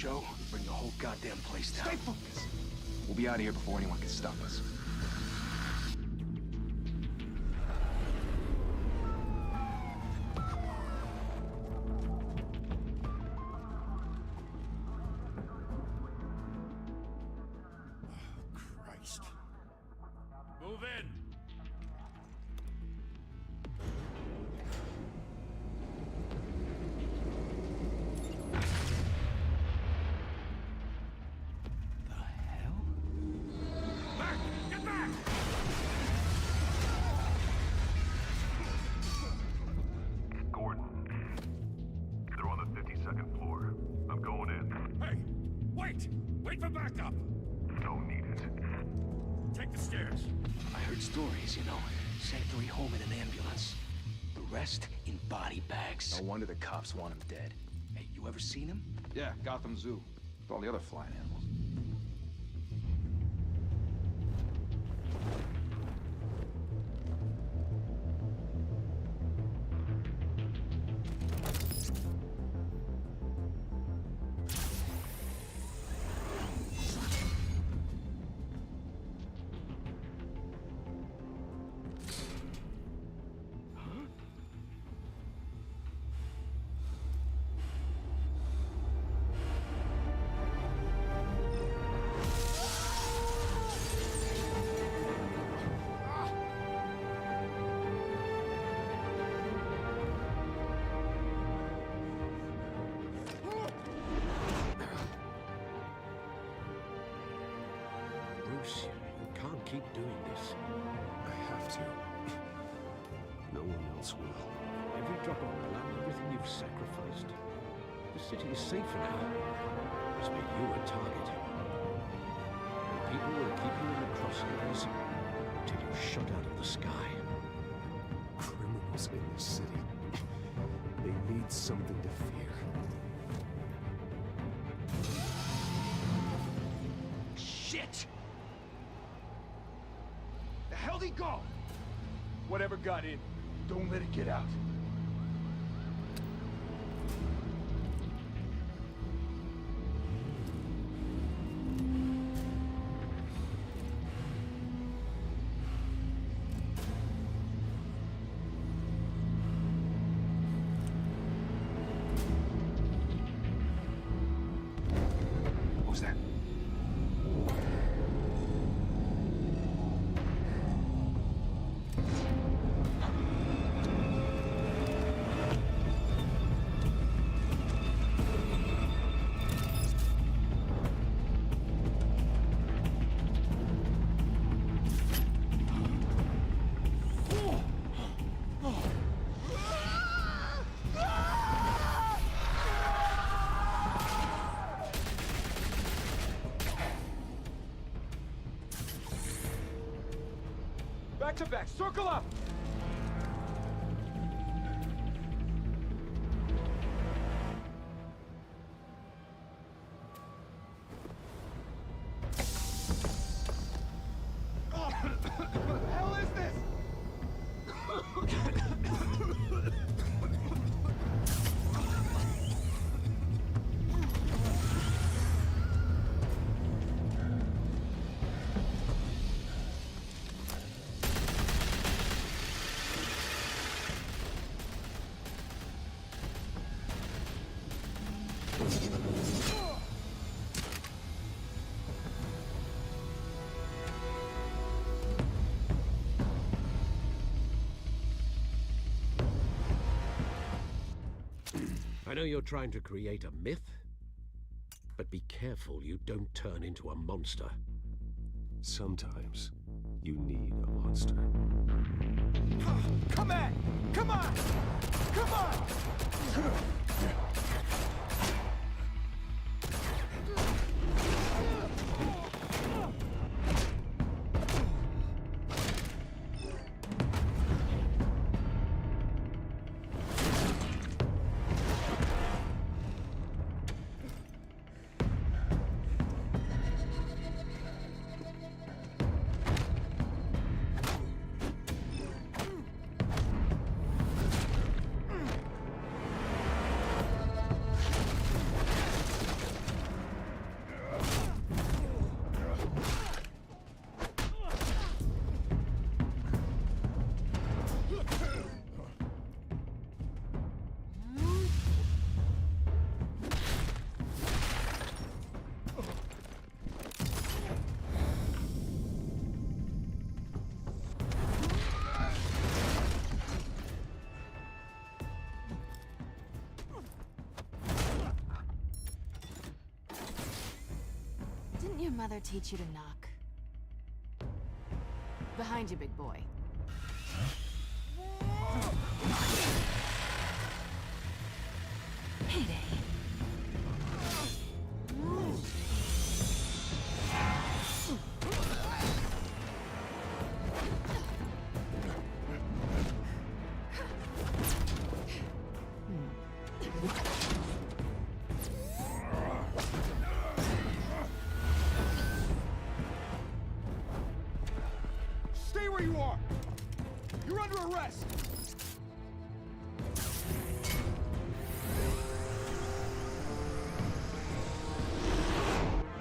show, bring the whole goddamn place down. Stay focused. We'll be out of here before anyone can stop us. Christ. Move in! The hell? Back! Get back! Gordon. They're on the 52nd floor. I'm going in. Hey! Wait! Wait for backup! Don't need it. Take the stairs. I heard stories, you know. Sanctuary home in an ambulance. The rest in body bags. No wonder the cops want him dead. Hey, you ever seen him? Yeah, Gotham Zoo. With all the other flying animals. Bruce, you can't keep doing this. I have to. No one else will. Every drop of blood, everything you've sacrificed. The city is safer now. It's made you a target. And people will keep you in the crosshairs until you're shot out of the sky. Criminals in the city. They need something to fear. Shit! The hell'd he go? Whatever got in, don't let it get out. What was that? Back to back, circle up! What the hell is this? I know you're trying to create a myth, but be careful you don't turn into a monster. Sometimes you need a monster. Come on! Come on! Come on! your mother teach you to knock? Behind you, big boy. Payday. Stay where you are! You're under arrest!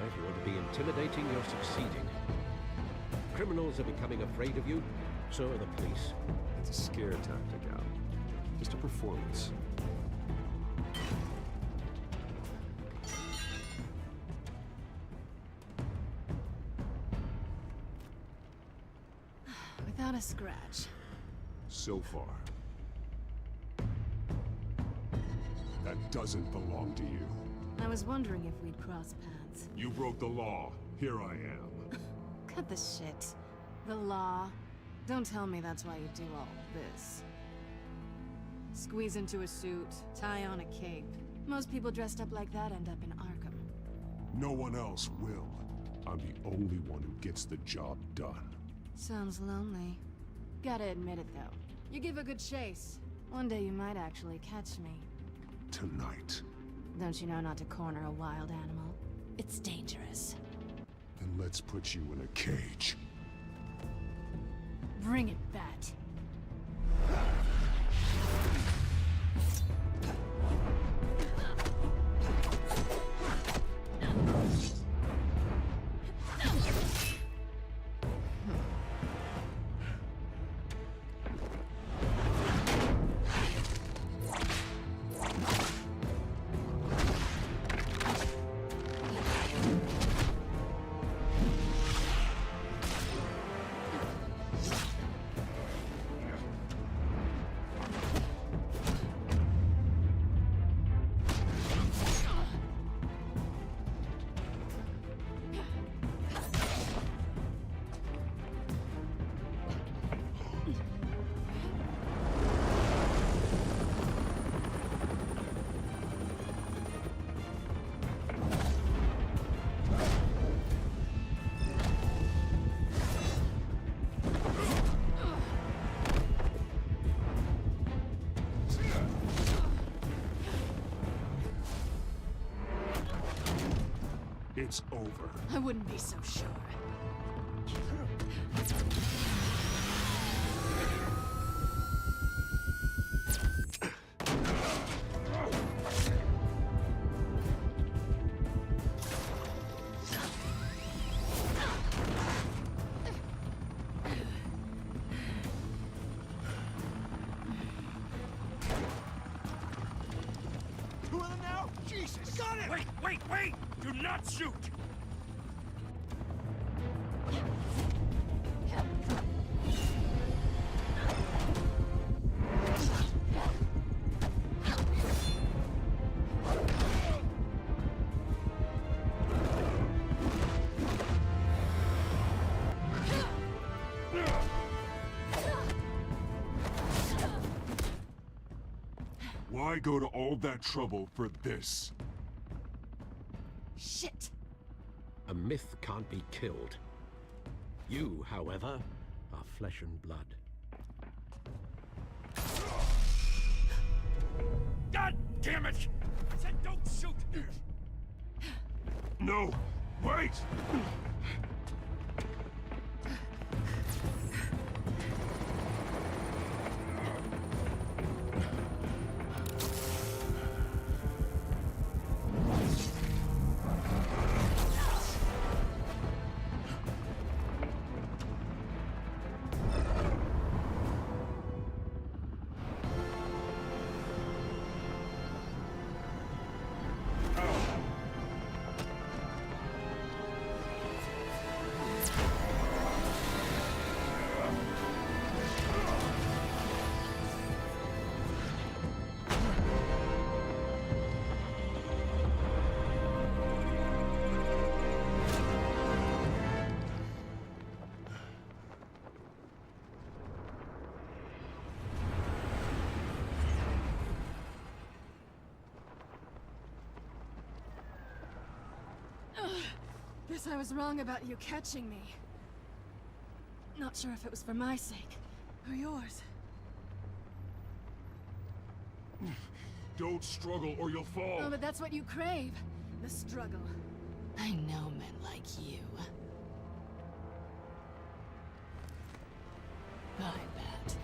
If you want to be intimidating, you're succeeding. Criminals are becoming afraid of you, so are the police. It's a scare tactic, Al. Just a performance. Without a scratch. So far. That doesn't belong to you. I was wondering if we'd cross paths. You broke the law. Here I am. Cut the shit. The law. Don't tell me that's why you do all this. Squeeze into a suit, tie on a cape. Most people dressed up like that end up in Arkham. No one else will. I'm the only one who gets the job done. Sounds lonely. Gotta admit it, though. You give a good chase. One day you might actually catch me. Tonight. Don't you know not to corner a wild animal? It's dangerous. Then let's put you in a cage. Bring it, Bat. It's over. I wouldn't be so sure. Two of them now? Jesus! Got it! Wait! Do not shoot! Why go to all that trouble for this? Shit! A myth can't be killed. You, however, are flesh and blood. God damn it! I said don't shoot! No! Wait! Guess I was wrong about you catching me. Not sure if it was for my sake, or yours. Don't struggle or you'll fall. Oh, but that's what you crave. The struggle. I know men like you. I bet.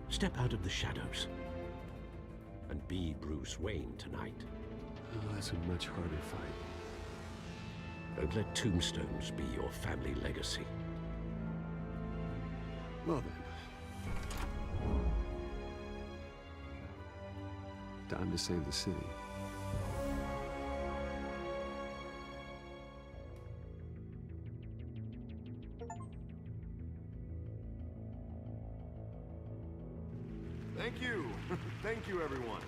Step out of the shadows and be Bruce Wayne tonight. Oh, that's a much harder fight. Don't let tombstones be your family legacy. Well then. Time to save the city. Thank you. Thank you, everyone.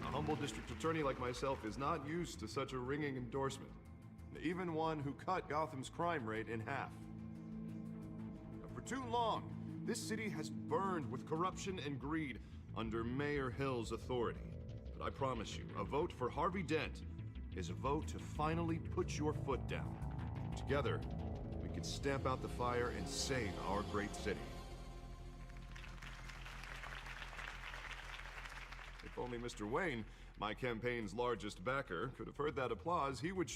A humble district attorney like myself is not used to such a ringing endorsement. Even one who cut Gotham's crime rate in half. For too long, this city has burned with corruption and greed under Mayor Hill's authority. But I promise you, a vote for Harvey Dent is a vote to finally put your foot down. Together, we can stamp out the fire and save our great city. If only Mr. Wayne, my campaign's largest backer, could have heard that applause, he would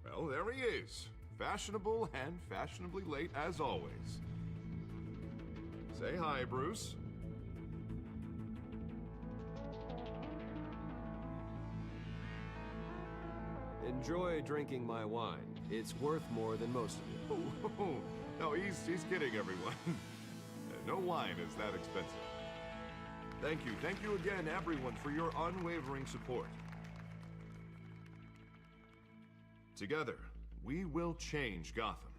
well, there he is. Fashionable and fashionably late as always. Say hi, Bruce. Enjoy drinking my wine. It's worth more than most of it. Oh, no, he's kidding, everyone. No wine is that expensive. Thank you again, everyone, for your unwavering support. Together, we will change Gotham.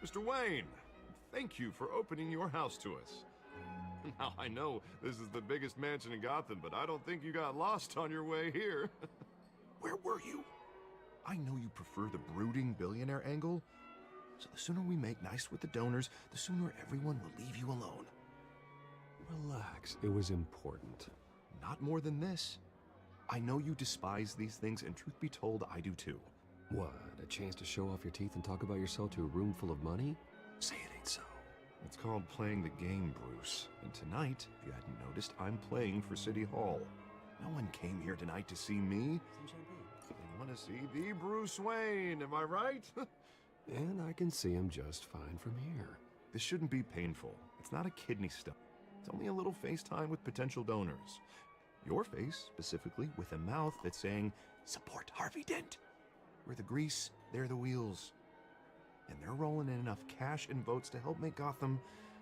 Mr. Wayne, thank you for opening your house to us. Now, I know this is the biggest mansion in Gotham, but I don't think you got lost on your way here. Where were you? I know you prefer the brooding billionaire angle, so the sooner we make nice with the donors, the sooner everyone will leave you alone. Relax, it was important. Not more than this. I know you despise these things, and truth be told, I do too. What, a chance to show off your teeth and talk about yourself to a room full of money? Say it ain't so. It's called playing the game, Bruce. And tonight, if you hadn't noticed, I'm playing for City Hall. No one came here tonight to see me. They want to see the Bruce Wayne, am I right? And I can see him just fine from here. This shouldn't be painful. It's not a kidney stone. It's only a little FaceTime with potential donors. Your face, specifically, with a mouth that's saying, support Harvey Dent. We're the grease, they're the wheels. And they're rolling in enough cash and votes to help make Gotham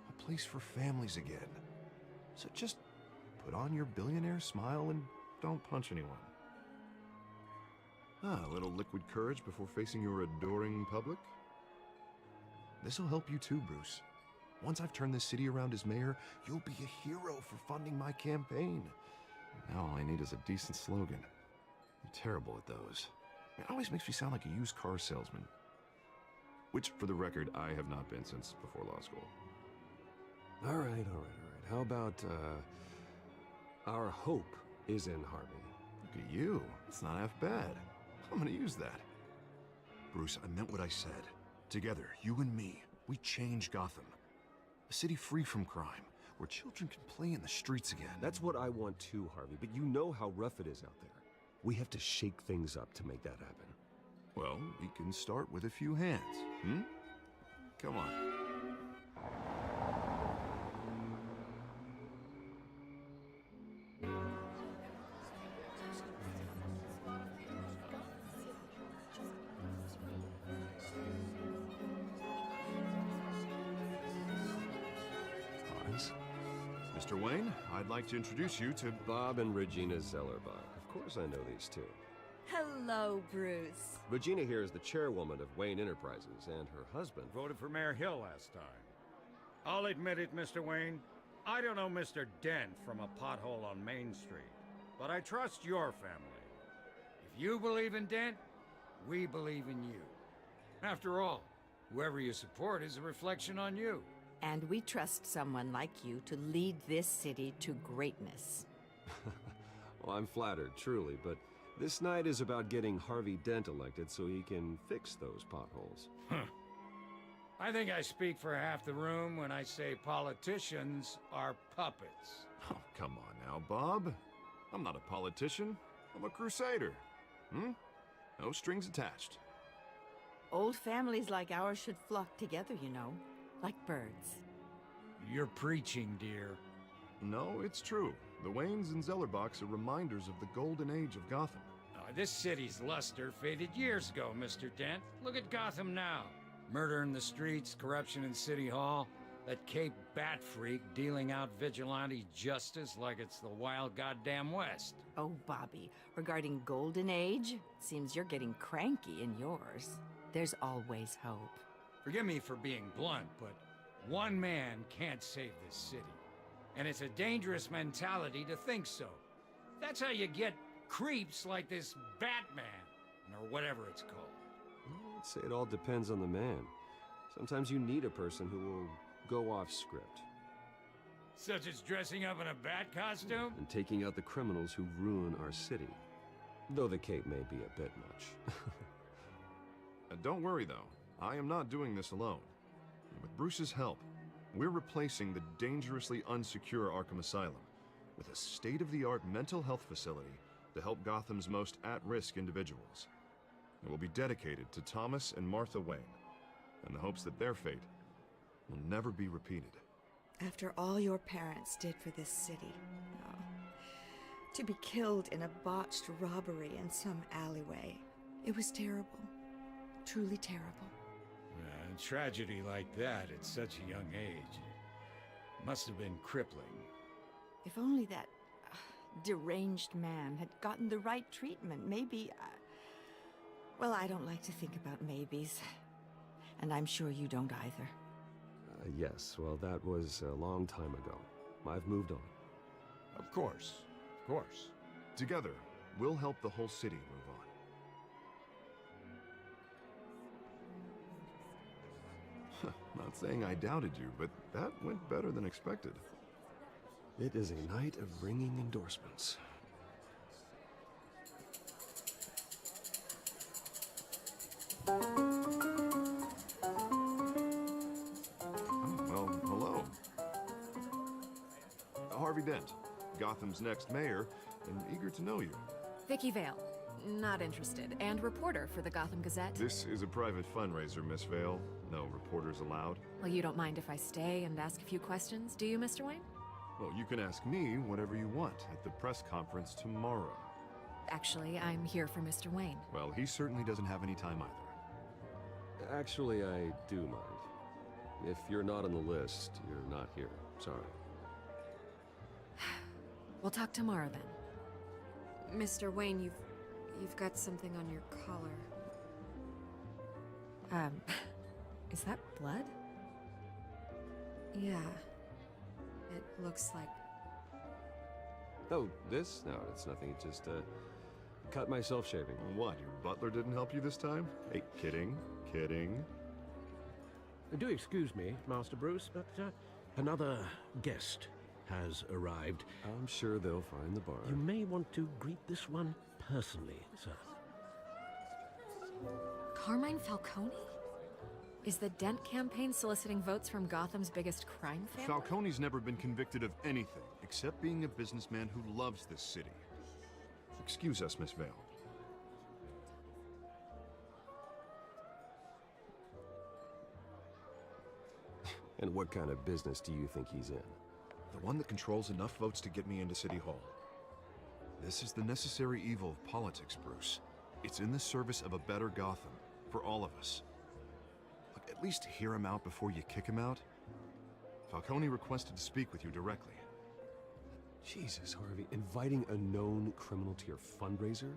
a place for families again. So just put on your billionaire smile and don't punch anyone. A little liquid courage before facing your adoring public. This'll help you too, Bruce. Once I've turned this city around as mayor, you'll be a hero for funding my campaign. Now all I need is a decent slogan. I'm terrible at those. It always makes me sound like a used car salesman. Which, for the record, I have not been since before law school. All right. How about, our hope is in Harvey? Look at you. It's not half bad. I'm gonna use that. Bruce, I meant what I said. Together, you and me, we change Gotham. A city free from crime, where children can play in the streets again. That's what I want too, Harvey, but you know how rough it is out there. We have to shake things up to make that happen. Well, we can start with a few hands, Come on. Mr. Wayne, I'd like to introduce you to Bob and Regina Zellerbach. Of course I know these two. Hello, Bruce. Regina here is the chairwoman of Wayne Enterprises, and her husband... Voted for Mayor Hill last time. I'll admit it, Mr. Wayne. I don't know Mr. Dent from a pothole on Main Street, but I trust your family. If you believe in Dent, we believe in you. After all, whoever you support is a reflection on you. And we trust someone like you to lead this city to greatness. Well, I'm flattered, truly, but this night is about getting Harvey Dent elected so he can fix those potholes. I think I speak for half the room when I say politicians are puppets. Oh, come on now, Bob. I'm not a politician. I'm a crusader. No strings attached. Old families like ours should flock together, you know, like birds. You're preaching, dear. No, it's true. The Waynes and Zellerbachs are reminders of the golden age of Gotham. This city's luster faded years ago, Mr. Dent. Look at Gotham now. Murder in the streets, corruption in City Hall, that Cape Bat freak dealing out vigilante justice like it's the wild goddamn West. Oh, Bobby, regarding Golden Age, seems you're getting cranky in yours. There's always hope. Forgive me for being blunt, but one man can't save this city. And it's a dangerous mentality to think so. That's how you get creeps like this Batman, or whatever it's called. I'd say it all depends on the man. Sometimes you need a person who will go off script. Such as dressing up in a bat costume? And taking out the criminals who ruin our city. Though the cape may be a bit much. Don't worry, though. I am not doing this alone. With Bruce's help, we're replacing the dangerously unsecure Arkham Asylum with a state-of-the-art mental health facility to help Gotham's most at-risk individuals. It will be dedicated to Thomas and Martha Wayne, in the hopes that their fate will never be repeated. After all your parents did for this city, oh, to be killed in a botched robbery in some alleyway, it was terrible. Truly terrible. A tragedy like that at such a young age must have been crippling. If only that deranged man had gotten the right treatment, maybe... well, I don't like to think about maybes. And I'm sure you don't either. Yes, well, that was a long time ago. I've moved on. Of course. Of course. Together, we'll help the whole city move on. Not saying I doubted you, but that went better than expected. It is a night of ringing endorsements. Well, hello. Harvey Dent, Gotham's next mayor, and eager to know you. Vicky Vale. Not interested. And reporter for the Gotham Gazette. This is a private fundraiser, Miss Vale. No reporters allowed. Well, you don't mind if I stay and ask a few questions, do you, Mr. Wayne? Well, you can ask me whatever you want at the press conference tomorrow. Actually, I'm here for Mr. Wayne. Well, he certainly doesn't have any time either. Actually, I do mind. If you're not on the list, you're not here. Sorry. We'll talk tomorrow, then. Mr. Wayne, you've got something on your collar. Is that blood? Yeah. It looks like... Oh, this? No, it's nothing. It just, cut myself shaving. What, your butler didn't help you this time? Hey, kidding. Kidding. Do excuse me, Master Bruce, but another guest has arrived. I'm sure they'll find the bar. You may want to greet this one personally, sir. Carmine Falcone? Is the Dent campaign soliciting votes from Gotham's biggest crime family? Falcone's never been convicted of anything, except being a businessman who loves this city. Excuse us, Miss Vale. And what kind of business do you think he's in? The one that controls enough votes to get me into City Hall. This is the necessary evil of politics, Bruce. It's in the service of a better Gotham, for all of us. Look, at least hear him out before you kick him out. Falcone requested to speak with you directly. Jesus, Harvey, inviting a known criminal to your fundraiser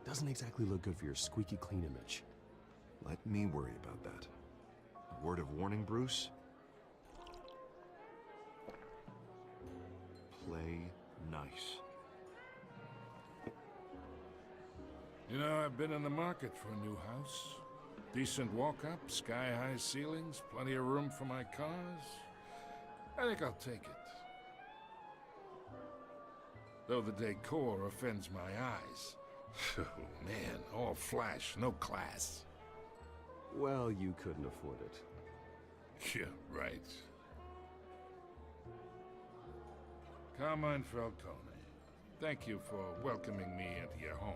doesn't exactly look good for your squeaky clean image. Let me worry about that. A word of warning, Bruce? play nice. You know, I've been in the market for a new house. Decent walk-up, sky-high ceilings, plenty of room for my cars. I think I'll take it. Though the decor offends my eyes. Oh, man, all flash, no class. Well, you couldn't afford it. Yeah, right. Carmine Falcone, thank you for welcoming me into your home.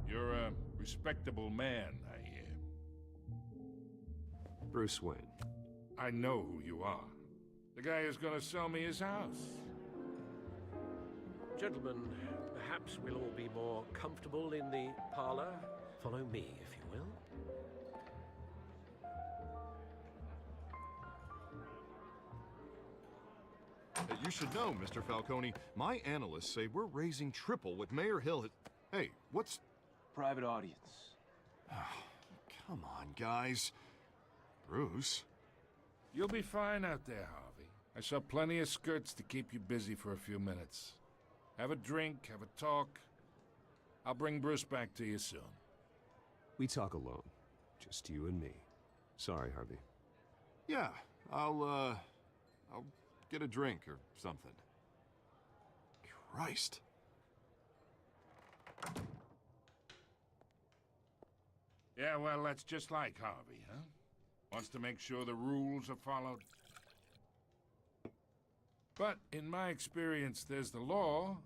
You're a respectable man, I hear. Bruce Wayne. I know who you are. The guy who's gonna sell me his house. Gentlemen, perhaps we'll all be more comfortable in the parlor. Follow me, if you will. You should know, Mr. Falcone, my analysts say we're raising triple what Mayor Hill had... Hey, what's... Private audience. Come on, guys. Bruce? You'll be fine out there, Harvey. I saw plenty of skirts to keep you busy for a few minutes. Have a drink, have a talk. I'll bring Bruce back to you soon. We talk alone. Just you and me. Sorry, Harvey. Yeah, I'll get a drink or something. Christ. Yeah, well, that's just like Harvey, huh? Wants to make sure the rules are followed. But in my experience, there's the law,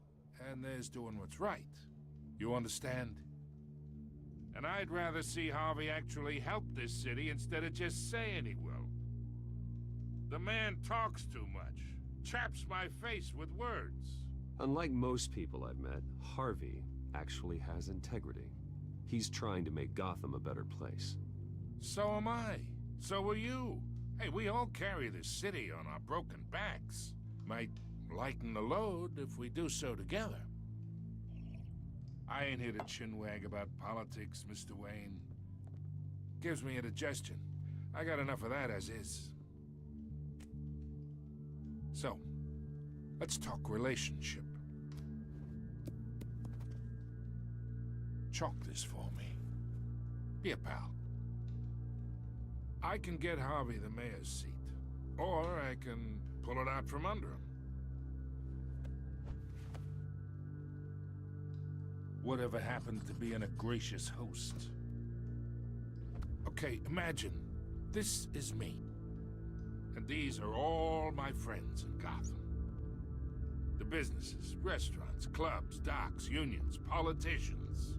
and there's doing what's right. You understand? And I'd rather see Harvey actually help this city instead of just saying he will. The man talks too much, chaps my face with words. Unlike most people I've met, Harvey actually has integrity. He's trying to make Gotham a better place. So am I. So are you. Hey, we all carry this city on our broken backs. Might lighten the load if we do so together. I ain't here to chinwag about politics, Mr. Wayne. Gives me indigestion. I got enough of that as is. So, let's talk relationship. Chalk this for me. Be a pal. I can get Harvey the mayor's seat, or I can pull it out from under him. Whatever happened to being a gracious host? Okay, imagine, this is me. And these are all my friends in Gotham. The businesses, restaurants, clubs, docks, unions, politicians.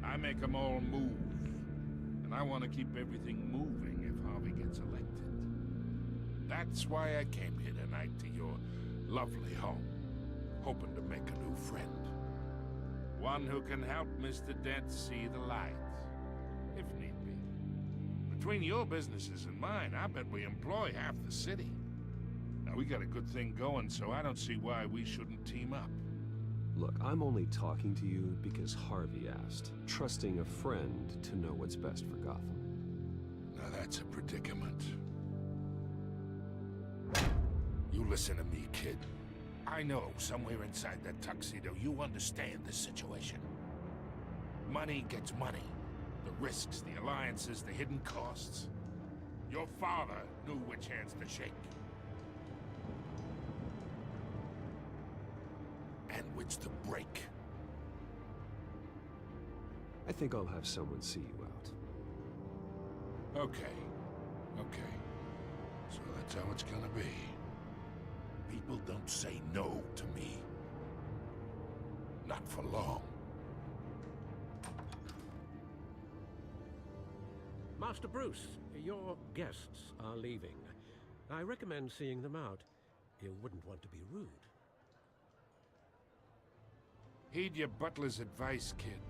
I make them all move. And I want to keep everything moving if Harvey gets elected. That's why I came here tonight to your lovely home, hoping to make a new friend. One who can help Mr. Dent see the light, if need be. Between your businesses and mine, I bet we employ half the city. Now, we got a good thing going, so I don't see why we shouldn't team up. Look, I'm only talking to you because Harvey asked, trusting a friend to know what's best for Gotham. Now that's a predicament. You listen to me, kid. I know somewhere inside that tuxedo you understand the situation. Money gets money. The risks, the alliances, the hidden costs. Your father knew which hands to shake. And which to break. I think I'll have someone see you out. Okay. Okay. So that's how it's gonna be. People don't say no to me. Not for long. Master Bruce, your guests are leaving. I recommend seeing them out. You wouldn't want to be rude. Heed your butler's advice, kid.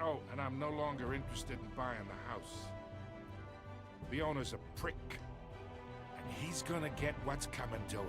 Oh, and I'm no longer interested in buying the house. The owner's a prick. And he's gonna get what's coming to him.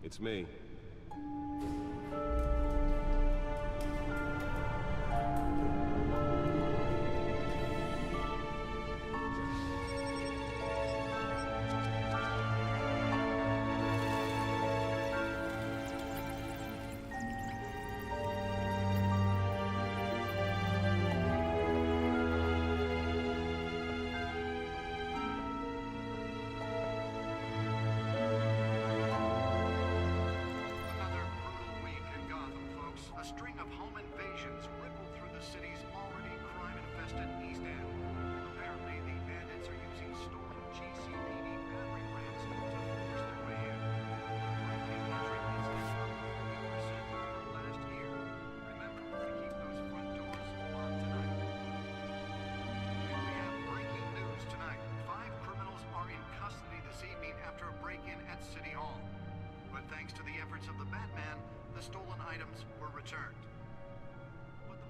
It's me.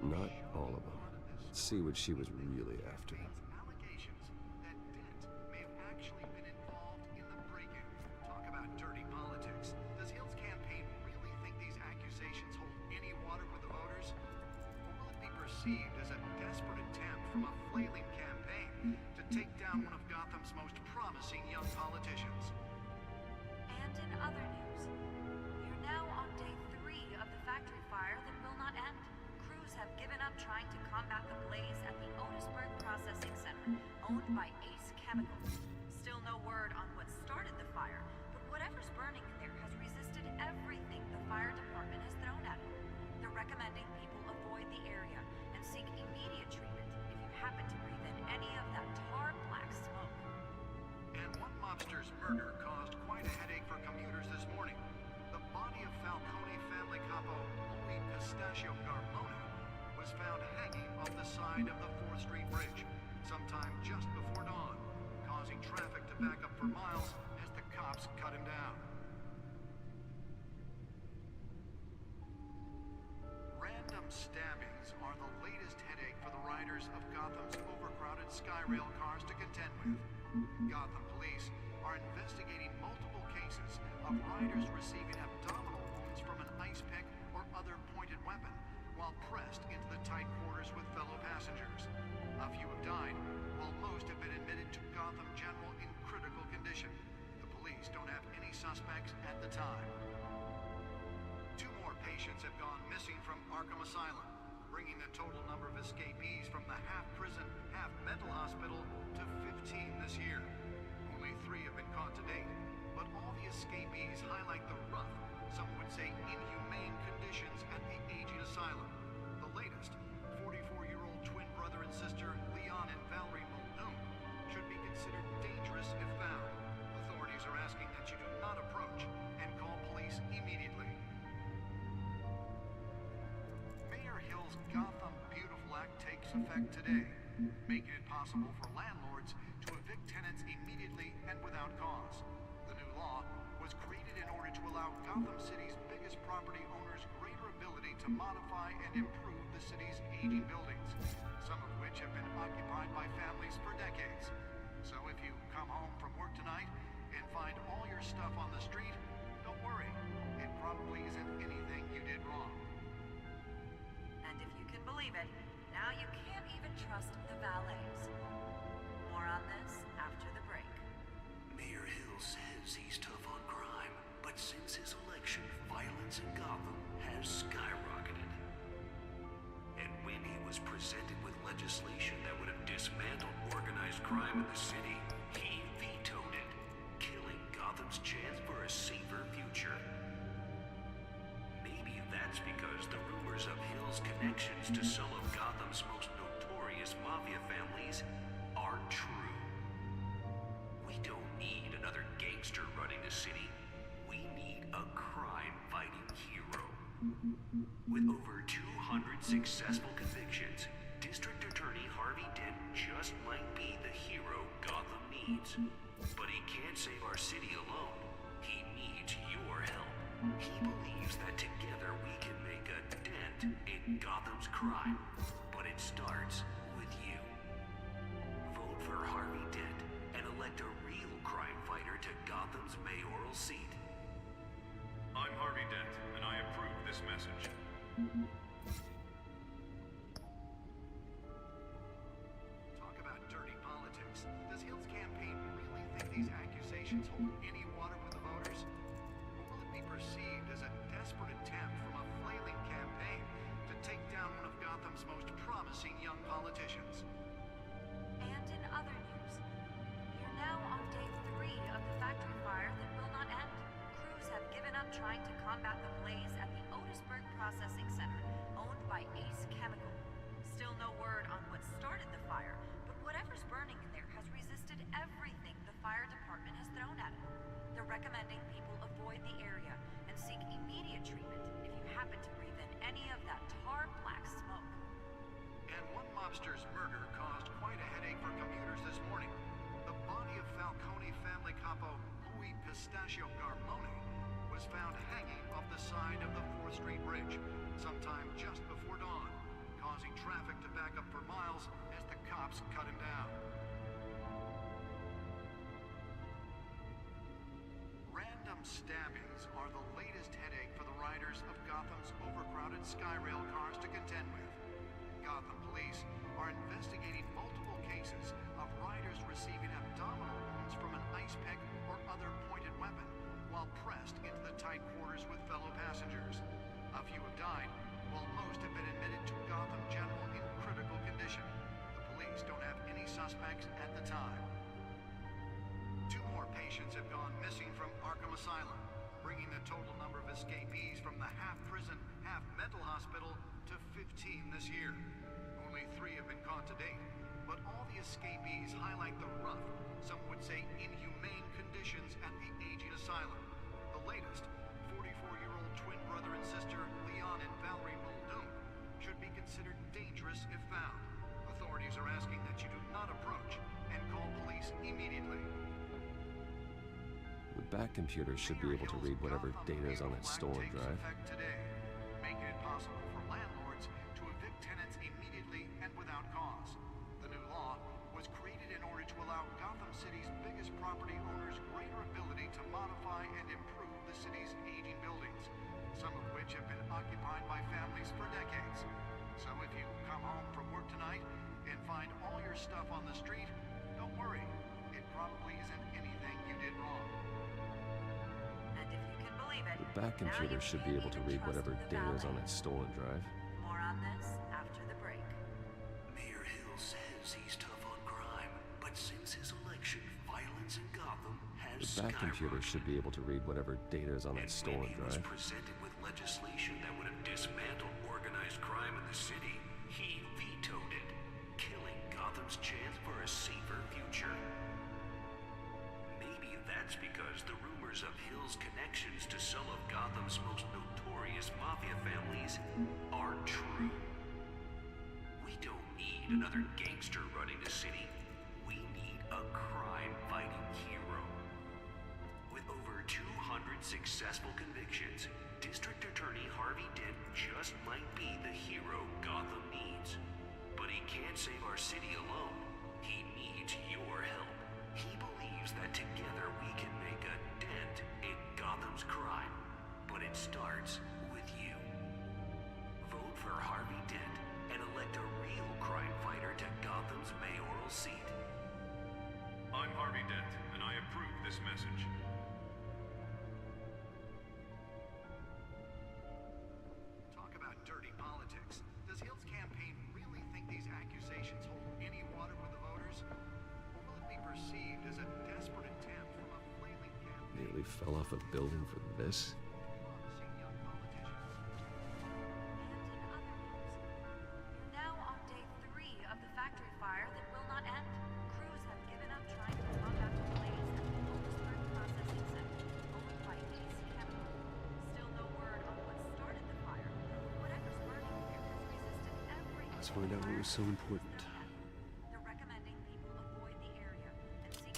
Not all of them. Let's see what she was really after. Allegations that Dent may have actually been involved in the break-in. Talk about dirty politics. Does Hill's campaign really think these accusations hold any water with the voters? Or will it be perceived as a desperate attempt from a flailing campaign to take down one of Gotham's most promising young politicians? And in other news, we're now on day 3 of the factory fire that will not end. Crews have given up trying to combat the blaze at the Otisburg Processing Center, owned by Ace Chemicals. Still no word on what started the fire, but whatever's burning in there has resisted everything the fire department has thrown at it. They're recommending people avoid the area and seek immediate treatment if you happen to breathe in any of that tar black smoke. And one mobster's murder caused quite a headache for commuters this morning. The body of Falcone family capo Louis Pistachio Garmona was found hanging off the side of the 4th Street Bridge sometime just before dawn, causing traffic to back up for miles as the cops cut him down. Random stabbings are the latest headache for the riders of Gotham's overcrowded Skyrail cars to contend with. Gotham police are investigating multiple cases of riders receiving abdominal wounds from an ice pick or other pointed weapon while pressed into the tight quarters with fellow passengers. A few have died, while most have been admitted to Gotham General in critical condition. The police don't have any suspects at the time. 2 more patients have gone missing from Arkham Asylum, bringing the total number of escapees from the half-prison, half-mental hospital to 15 this year. Only 3 have been caught to date, but all the escapees highlight the rough, some would say inhumane conditions at the aging asylum. The latest, 44-year-old twin brother and sister Leon and Valerie Muldoon, should be considered dangerous if found. Authorities are asking that you do not approach and call police immediately. Mayor Hill's Gotham Beautiful Act takes effect today, making it possible for landlords to evict tenants immediately and without cause. The new law was created in order to allow Gotham City's biggest property owners greater ability to modify and improve the city's aging buildings, some of which have been occupied by families for decades. So if you come home from work tonight and find all your stuff on the street, don't worry. It probably isn't anything you did wrong. And if you can believe it, now you can't even trust the valets. More on this after the break. Mayor Hill says he's tough on crime, but since his election, violence in Gotham has skyrocketed. And when he was presented with legislation that would have dismantled organized crime in the city, he vetoed it, killing Gotham's chance for a safer future. Maybe that's because the rumors of Hill's connections to some of Gotham's most notorious mafia families aren't true. We don't need another gangster running the city. We need a crime-fighting hero. With over 200 successful convictions, District Attorney Harvey Dent just might be the hero Gotham needs. But he can't save our city alone. He needs your help. He believes that together we can make a dent in Gotham's crime. But it starts with you. Vote for Harvey Dent and elect a real crime fighter to Gotham's mayoral seat. I'm Harvey Dent, and I approve this message. Talk about dirty politics. Does Hill's campaign really think these accusations hold any water with the voters? Or will it be perceived as a desperate attempt from a flailing campaign to take down one of Gotham's most promising young politicians? And in other news, we're now on day 3 of the factory fire that will not end. Crews have given up trying to combat the blaze at the Otisburg Processing Center, owned by Ace Chemical. Still no word on what started the fire, but whatever's burning in there has resisted everything the fire department has thrown at it. They're recommending people avoid the area and seek immediate treatment if you happen to breathe in any of that tar black smoke. And one mobster's murder caused quite a headache for commuters this morning. The body of Falcone family capo Louis Pistachio Garmone was found hanging off the side of the 4th Street Bridge sometime just before dawn, causing traffic to back up for miles as the cops cut him down. Random stabbings are the latest headache for the riders of Gotham's overcrowded Skyrail cars to contend with. Gotham police are investigating multiple cases of riders receiving abdominal wounds from an ice pick or other pointed weapon while pressed into the tight quarters with fellow passengers. A few have died, while most have been admitted to Gotham General in critical condition. The police don't have any suspects at the time. 2 more patients have gone missing from Arkham Asylum, bringing the total number of escapees from the half-prison, half-mental hospital to 15 this year. Only 3 have been caught to date, but all the escapees highlight the rough, some would say inhumane conditions at the aging asylum. The latest, 44-year-old twin brother and sister Leon and Valerie Muldoon, should be considered dangerous if found. Authorities are asking that you do not approach and call police immediately. The back computer should be able to read whatever data is on that stolen drive. Today, making it possible for landlords to evict tenants immediately and without cause. The new law was created in order to allow Gotham City's biggest property owners greater ability to modify and improve the city's aging buildings, some of which have been occupied by families for decades. So if you come home from work tonight and find all your stuff on the street, don't worry. It probably isn't anything you did wrong. And if you can believe it, The back computer should be able to read whatever data is on that stolen drive. more on this after the break. Mayor Hill says he's tough on crime, but since his election, violence in Gotham has The back computer should be able to read whatever data is on that stolen When he was drive. presented with legislation that would have dismantled organized crime in the city, he vetoed it, killing Gotham's chance for a safer future. Maybe that's because the rumors of Hill's connections to some of Gotham's most notorious mafia families are true. We don't need another gangster running the city. We need a crime-fighting hero. With over 200 successful convictions, District Attorney Harvey Dent just might be the hero Gotham needs. But he can't save our city alone. He needs your help. He believes that together we can make a dent in Gotham's crime. But it starts with you. Vote for Harvey Dent and elect a real crime fighter to Gotham's mayoral seat. I'm Harvey Dent, and I approve this message. Talk about dirty politics. Does Hill's campaign really think these accusations hold any water with the voters? Or will it be perceived as a desperate attempt from a flailing campaign Nearly fell off a building for this. promising young politicians? And in other news, we're now on day 3 of the factory fire that will not end. Crews have given up trying to combat the blaze at the Otisburg Processing Center, owned by Ace Chemical. Still no word on what started the fire, but whatever's burning there has resisted everything. Let's find out what was so important. They're recommending people avoid the area and seek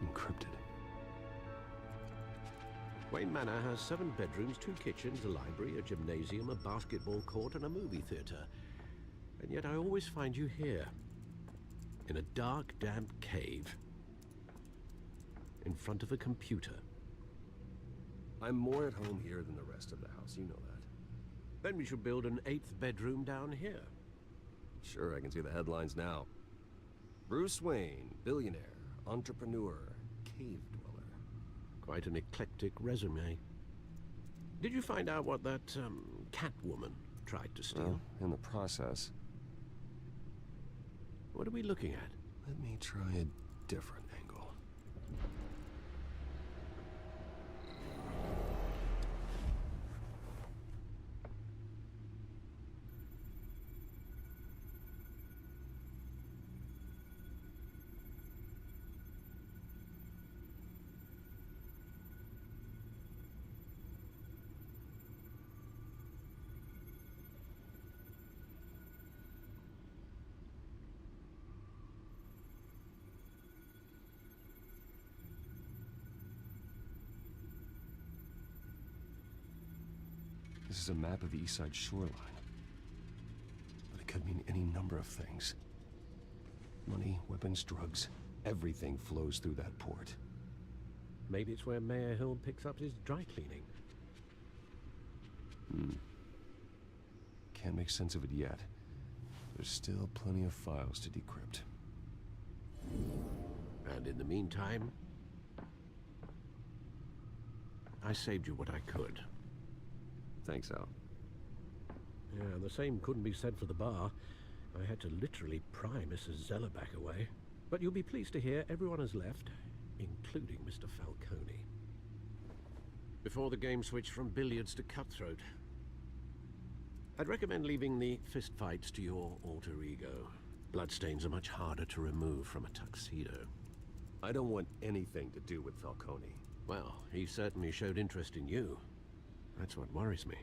Encrypted. Wayne Manor has 7 bedrooms, 2 kitchens, a library, a gymnasium, a basketball court, and a movie theater. And yet I always find you here, in a dark, damp cave. in front of a computer. I'm more at home here than the rest of the house, you know that. Then we should build an 8th bedroom down here. Sure, I can see the headlines now. Bruce Wayne, billionaire, entrepreneur, cave dweller. Quite an eclectic resume. Did you find out what that, Catwoman tried to steal? Well, in the process. What are we looking at? Let me try a different angle. This is a map of the East Side shoreline. But it could mean any number of things. Money, weapons, drugs, everything flows through that port. Maybe it's where Mayor Hill picks up his dry cleaning. Can't make sense of it yet. There's still plenty of files to decrypt. And in the meantime, I saved you what I could. Thanks, Al. Yeah, the same couldn't be said for the bar. I had to literally pry Mrs. Zellerback away. But you'll be pleased to hear everyone has left, including Mr. Falcone. Before the game switched from billiards to cutthroat. I'd recommend leaving the fistfights to your alter ego. Bloodstains are much harder to remove from a tuxedo. I don't want anything to do with Falcone. Well, he certainly showed interest in you. That's what worries me.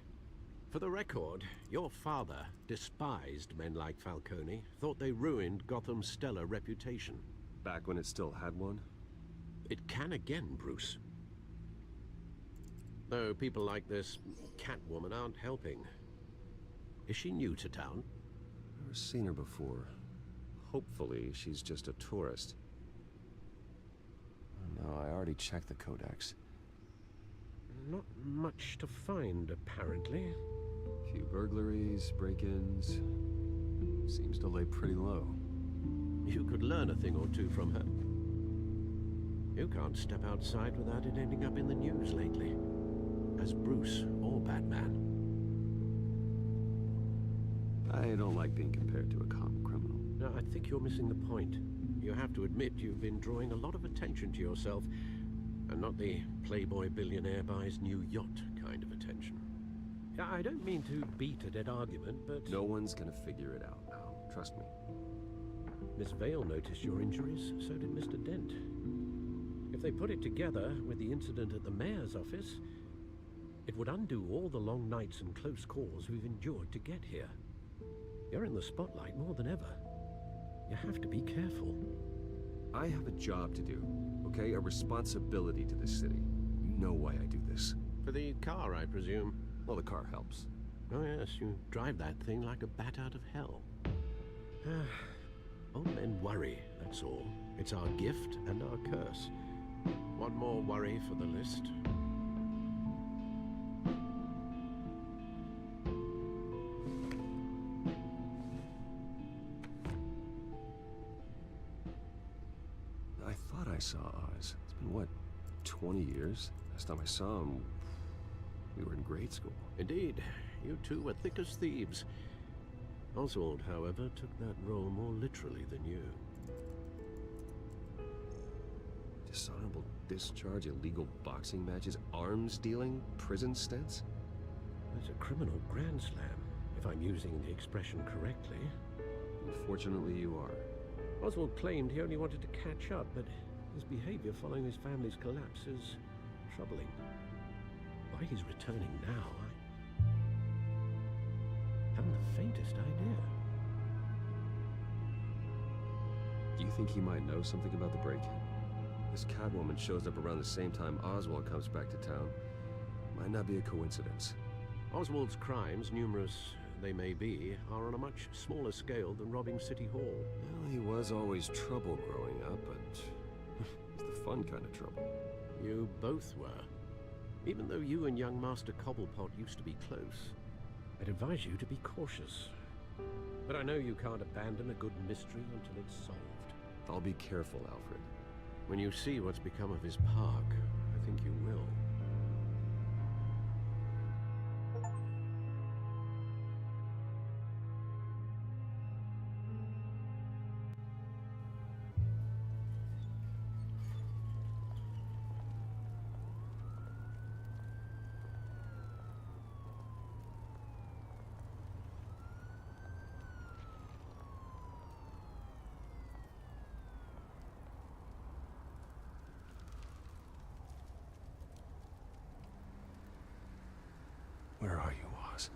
For the record, your father despised men like Falcone, thought they ruined Gotham's stellar reputation. Back when it still had one? It can again, Bruce. Though people like this Catwoman aren't helping. Is she new to town? Never seen her before. Hopefully, she's just a tourist. No, I already checked the codex. Not much to find, apparently. Few burglaries, break-ins. Seems to lay pretty low. You could learn a thing or two from her. You can't step outside without it ending up in the news lately. As Bruce or Batman. I don't like being compared to a common criminal. No, I think you're missing the point. You have to admit you've been drawing a lot of attention to yourself. And not the playboy billionaire buys new yacht kind of attention. I don't mean to beat a dead argument, but... No one's gonna figure it out now. Trust me. Miss Vale noticed your injuries, so did Mr. Dent. If they put it together with the incident at the mayor's office, it would undo all the long nights and close calls we've endured to get here. You're in the spotlight more than ever. You have to be careful. I have a job to do, okay? A responsibility to this city. You know why I do this. For the car, I presume. Well, the car helps. Oh yes, you drive that thing like a bat out of hell. Old men worry, that's all. It's our gift and our curse. One more worry for the list. I thought I saw Oz. It's been, what, 20 years? Last time I saw him, we were in grade school. Indeed. You two were thick as thieves. Oswald, however, took that role more literally than you. Dishonorable discharge, illegal boxing matches, arms dealing, prison stints? That's a criminal grand slam, if I'm using the expression correctly. Unfortunately, you are. Oswald claimed he only wanted to catch up, but his behavior following his family's collapse is troubling. Why he's returning now, I haven't the faintest idea. Do you think he might know something about the break-in? This Catwoman shows up around the same time Oswald comes back to town. Might not be a coincidence. Oswald's crimes, numerous they may be, are on a much smaller scale than robbing City Hall. Well, he was always trouble growing up, but he's the fun kind of trouble. You both were. Even though you and young Master Cobblepot used to be close, I'd advise you to be cautious. But I know you can't abandon a good mystery until it's solved. I'll be careful, Alfred. When you see what's become of his park, I think you will. Where are you, Oz?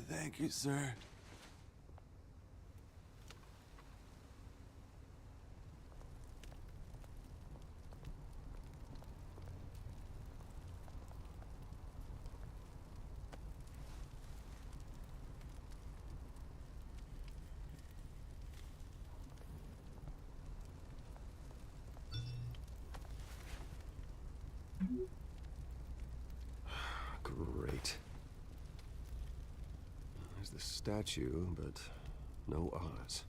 Thank you, sir. Great. There's the statue, but no Oz.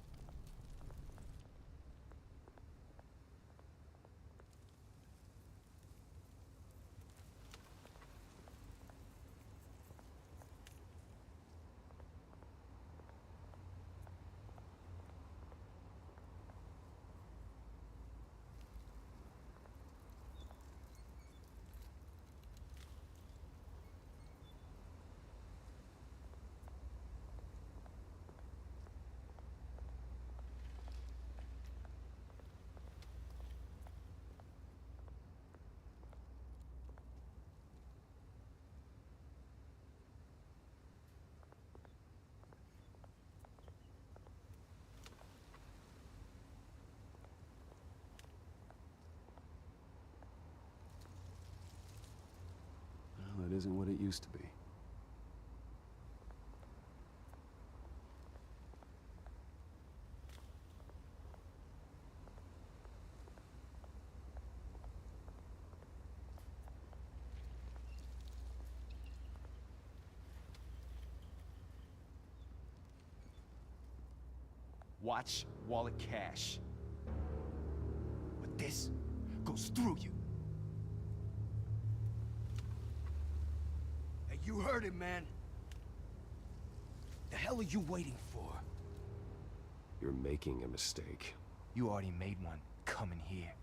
Well, it isn't what it used to be. Watch wallet cash. But this goes through you. Hey, you heard it, man. The hell are you waiting for? You're making a mistake. You already made one coming here.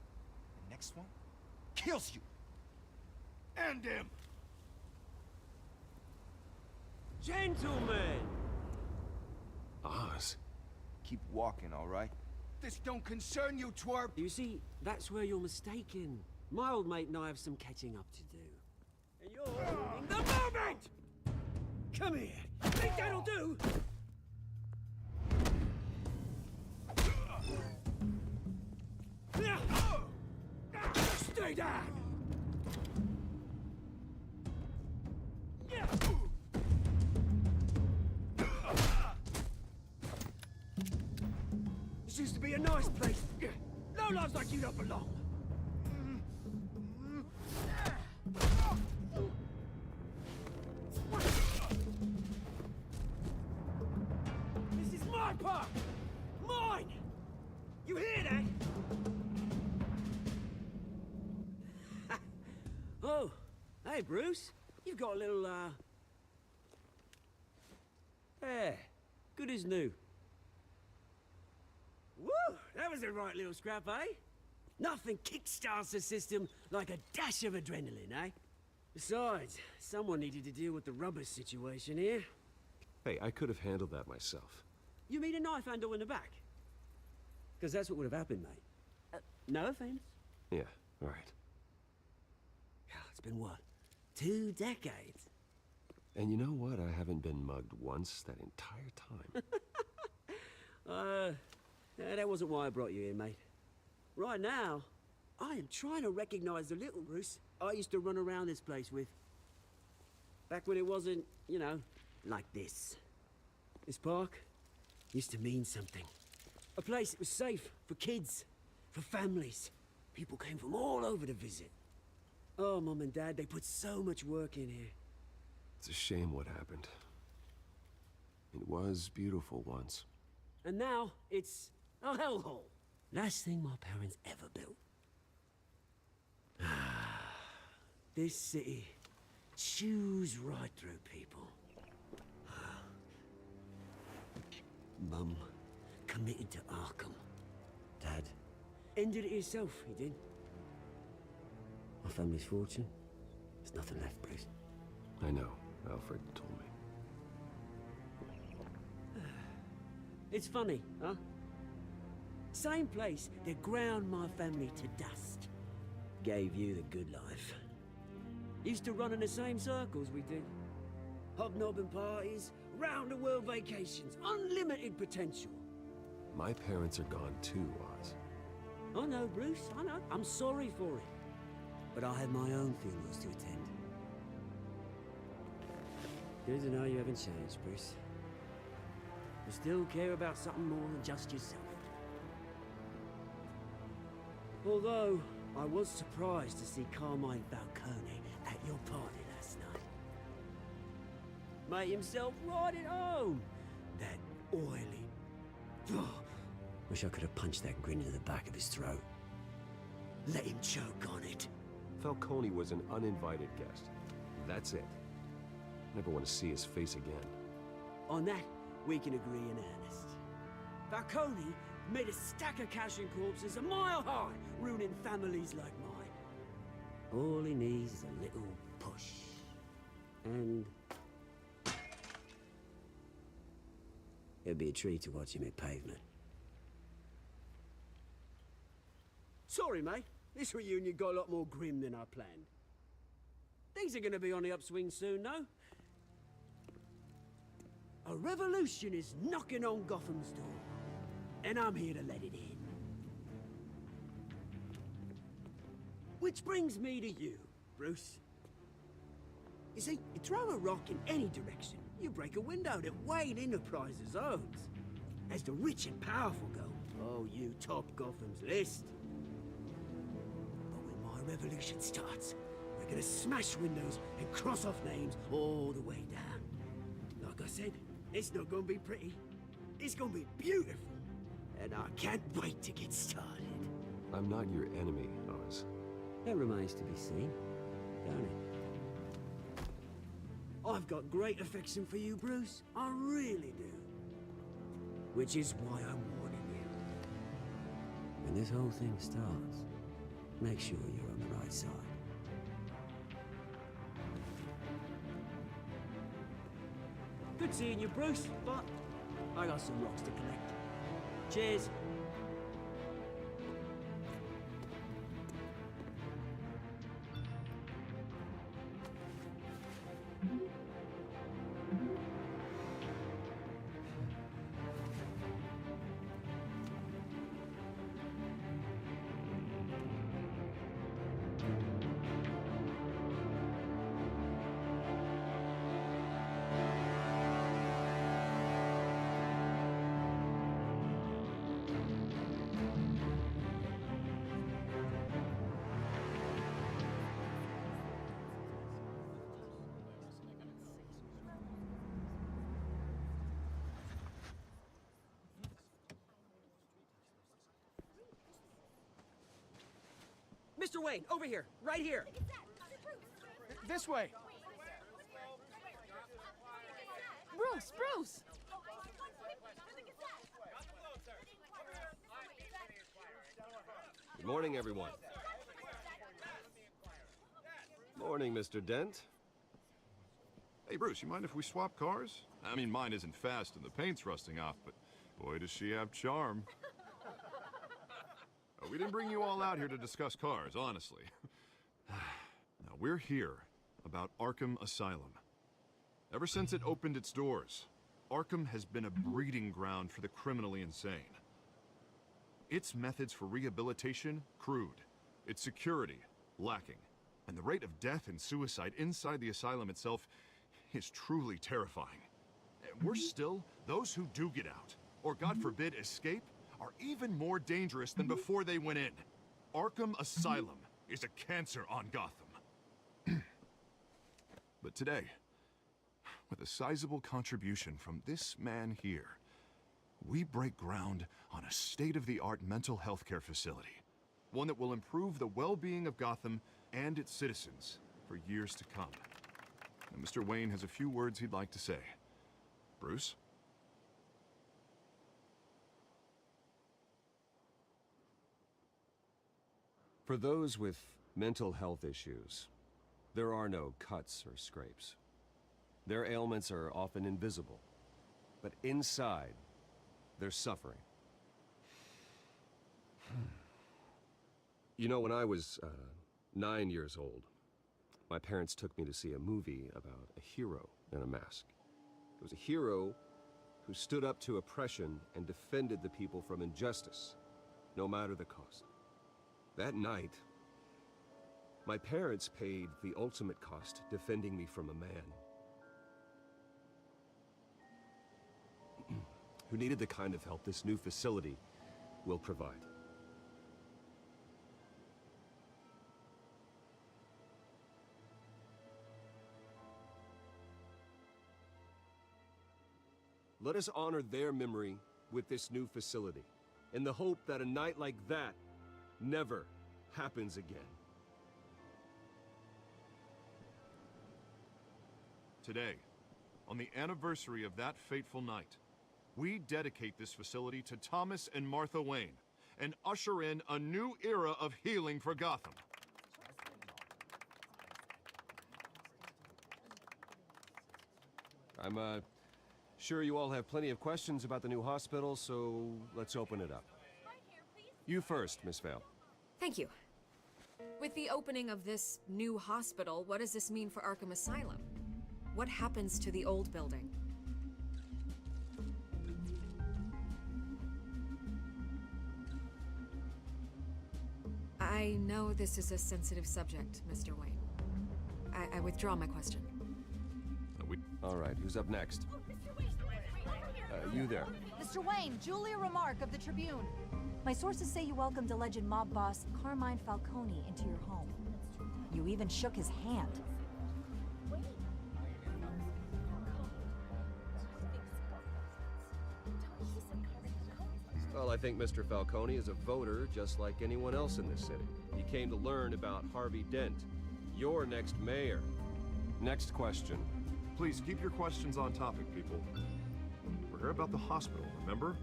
The next one kills you. And him. Gentlemen! Oz? Keep walking, all right? This don't concern you, twerp! You see, that's where you're mistaken. My old mate and I have some catching up to do. And you're ruining the moment! Come here! Think that'll do? Stay down! This used to be a nice place. No lives like you don't belong. This is my park! Mine! You hear that? Oh, hey Bruce. You've got a little, There. Good as new. Woo! That was a right little scrap, eh? Nothing kickstarts the system like a dash of adrenaline, eh? Besides, someone needed to deal with the rubber situation here. Hey, I could have handled that myself. You mean a knife handle in the back? Because that's what would have happened, mate. No offense. Yeah, right. It's been what? 2 decades? And you know what? I haven't been mugged once that entire time. That wasn't why I brought you in, mate. Right now, I am trying to recognize the little Bruce I used to run around this place with. Back when it wasn't, you know, like this. This park used to mean something. A place that was safe for kids, for families. People came from all over to visit. Oh, Mum and Dad, they put so much work in here. It's a shame what happened. It was beautiful once. And now, it's a hellhole. Last thing my parents ever built. This city chews right through people. Mum committed to Arkham. Dad ended it himself, he did. My family's fortune, there's nothing left, Bruce. I know. Alfred told me. It's funny, huh? Same place that ground my family to dust. Gave you the good life. Used to run in the same circles we did. Hobnobbing parties, round-the-world vacations, unlimited potential. My parents are gone too, Oz. I know, Bruce, I know. I'm sorry for it. But I have my own funerals to attend. Good to know you haven't changed, Bruce. You still care about something more than just yourself. Although, I was surprised to see Carmine Falcone at your party last night. Made himself right at home. That oily... Oh, wish I could have punched that grin into the back of his throat. Let him choke on it. Falcone was an uninvited guest. That's it. Never want to see his face again. On that, we can agree in earnest. Falcone made a stack of cash and corpses a mile high, ruining families like mine. All he needs is a little push. And... it'd be a treat to watch him hit pavement. Sorry, mate. This reunion got a lot more grim than I planned. Things are gonna be on the upswing soon, no? A revolution is knocking on Gotham's door. And I'm here to let it in. Which brings me to you, Bruce. You see, you throw a rock in any direction, you break a window that Wayne Enterprises owns. As the rich and powerful go, oh, you top Gotham's list. But when my revolution starts, we're gonna smash windows and cross off names all the way down. Like I said, it's not gonna be pretty. It's gonna be beautiful. And I can't wait to get started. I'm not your enemy, Oz. That remains to be seen, don't it? I've got great affection for you, Bruce. I really do. Which is why I'm warning you. When this whole thing starts, make sure you're on the right side. Good seeing you, Bruce, but I got some rocks to collect. Cheers. Mr. Wayne, over here, right here. This way. Bruce, Bruce! Morning, everyone. Morning, Mr. Dent. Hey, Bruce, you mind if we swap cars? I mean, mine isn't fast and the paint's rusting off, but boy, does she have charm. We didn't bring you all out here to discuss cars, honestly. Now, we're here about Arkham Asylum. Ever since it opened its doors, Arkham has been a breeding ground for the criminally insane. Its methods for rehabilitation, crude. Its security, lacking. And the rate of death and suicide inside the asylum itself is truly terrifying. And worse still, those who do get out, or God forbid escape, are even more dangerous than before they went in. Arkham Asylum is a cancer on Gotham. But today, with a sizable contribution from this man here, we break ground on a state-of-the-art mental health care facility. One that will improve the well-being of Gotham and its citizens for years to come. And Mr. Wayne has a few words he'd like to say. Bruce? For those with mental health issues, there are no cuts or scrapes. Their ailments are often invisible, but inside, they're suffering. You know, when I was 9 years old, my parents took me to see a movie about a hero in a mask. It was a hero who stood up to oppression and defended the people from injustice, no matter the cost. That night, my parents paid the ultimate cost defending me from a man who needed the kind of help this new facility will provide. Let us honor their memory with this new facility, in the hope that a night like that never happens again. Today, on the anniversary of that fateful night, we dedicate this facility to Thomas and Martha Wayne and usher in a new era of healing for Gotham. I'm sure you all have plenty of questions about the new hospital, so let's open it up. You first, Miss Vale. Thank you. With the opening of this new hospital, what does this mean for Arkham Asylum? What happens to the old building? I know this is a sensitive subject, Mr. Wayne. I withdraw my question. All right, who's up next? You there. Mr. Wayne, Julia Remark of the Tribune. My sources say you welcomed alleged mob boss Carmine Falcone into your home. You even shook his hand. Well, I think Mr. Falcone is a voter just like anyone else in this city. He came to learn about Harvey Dent, your next mayor. Next question. Please keep your questions on topic, people. We're here about the hospital, remember?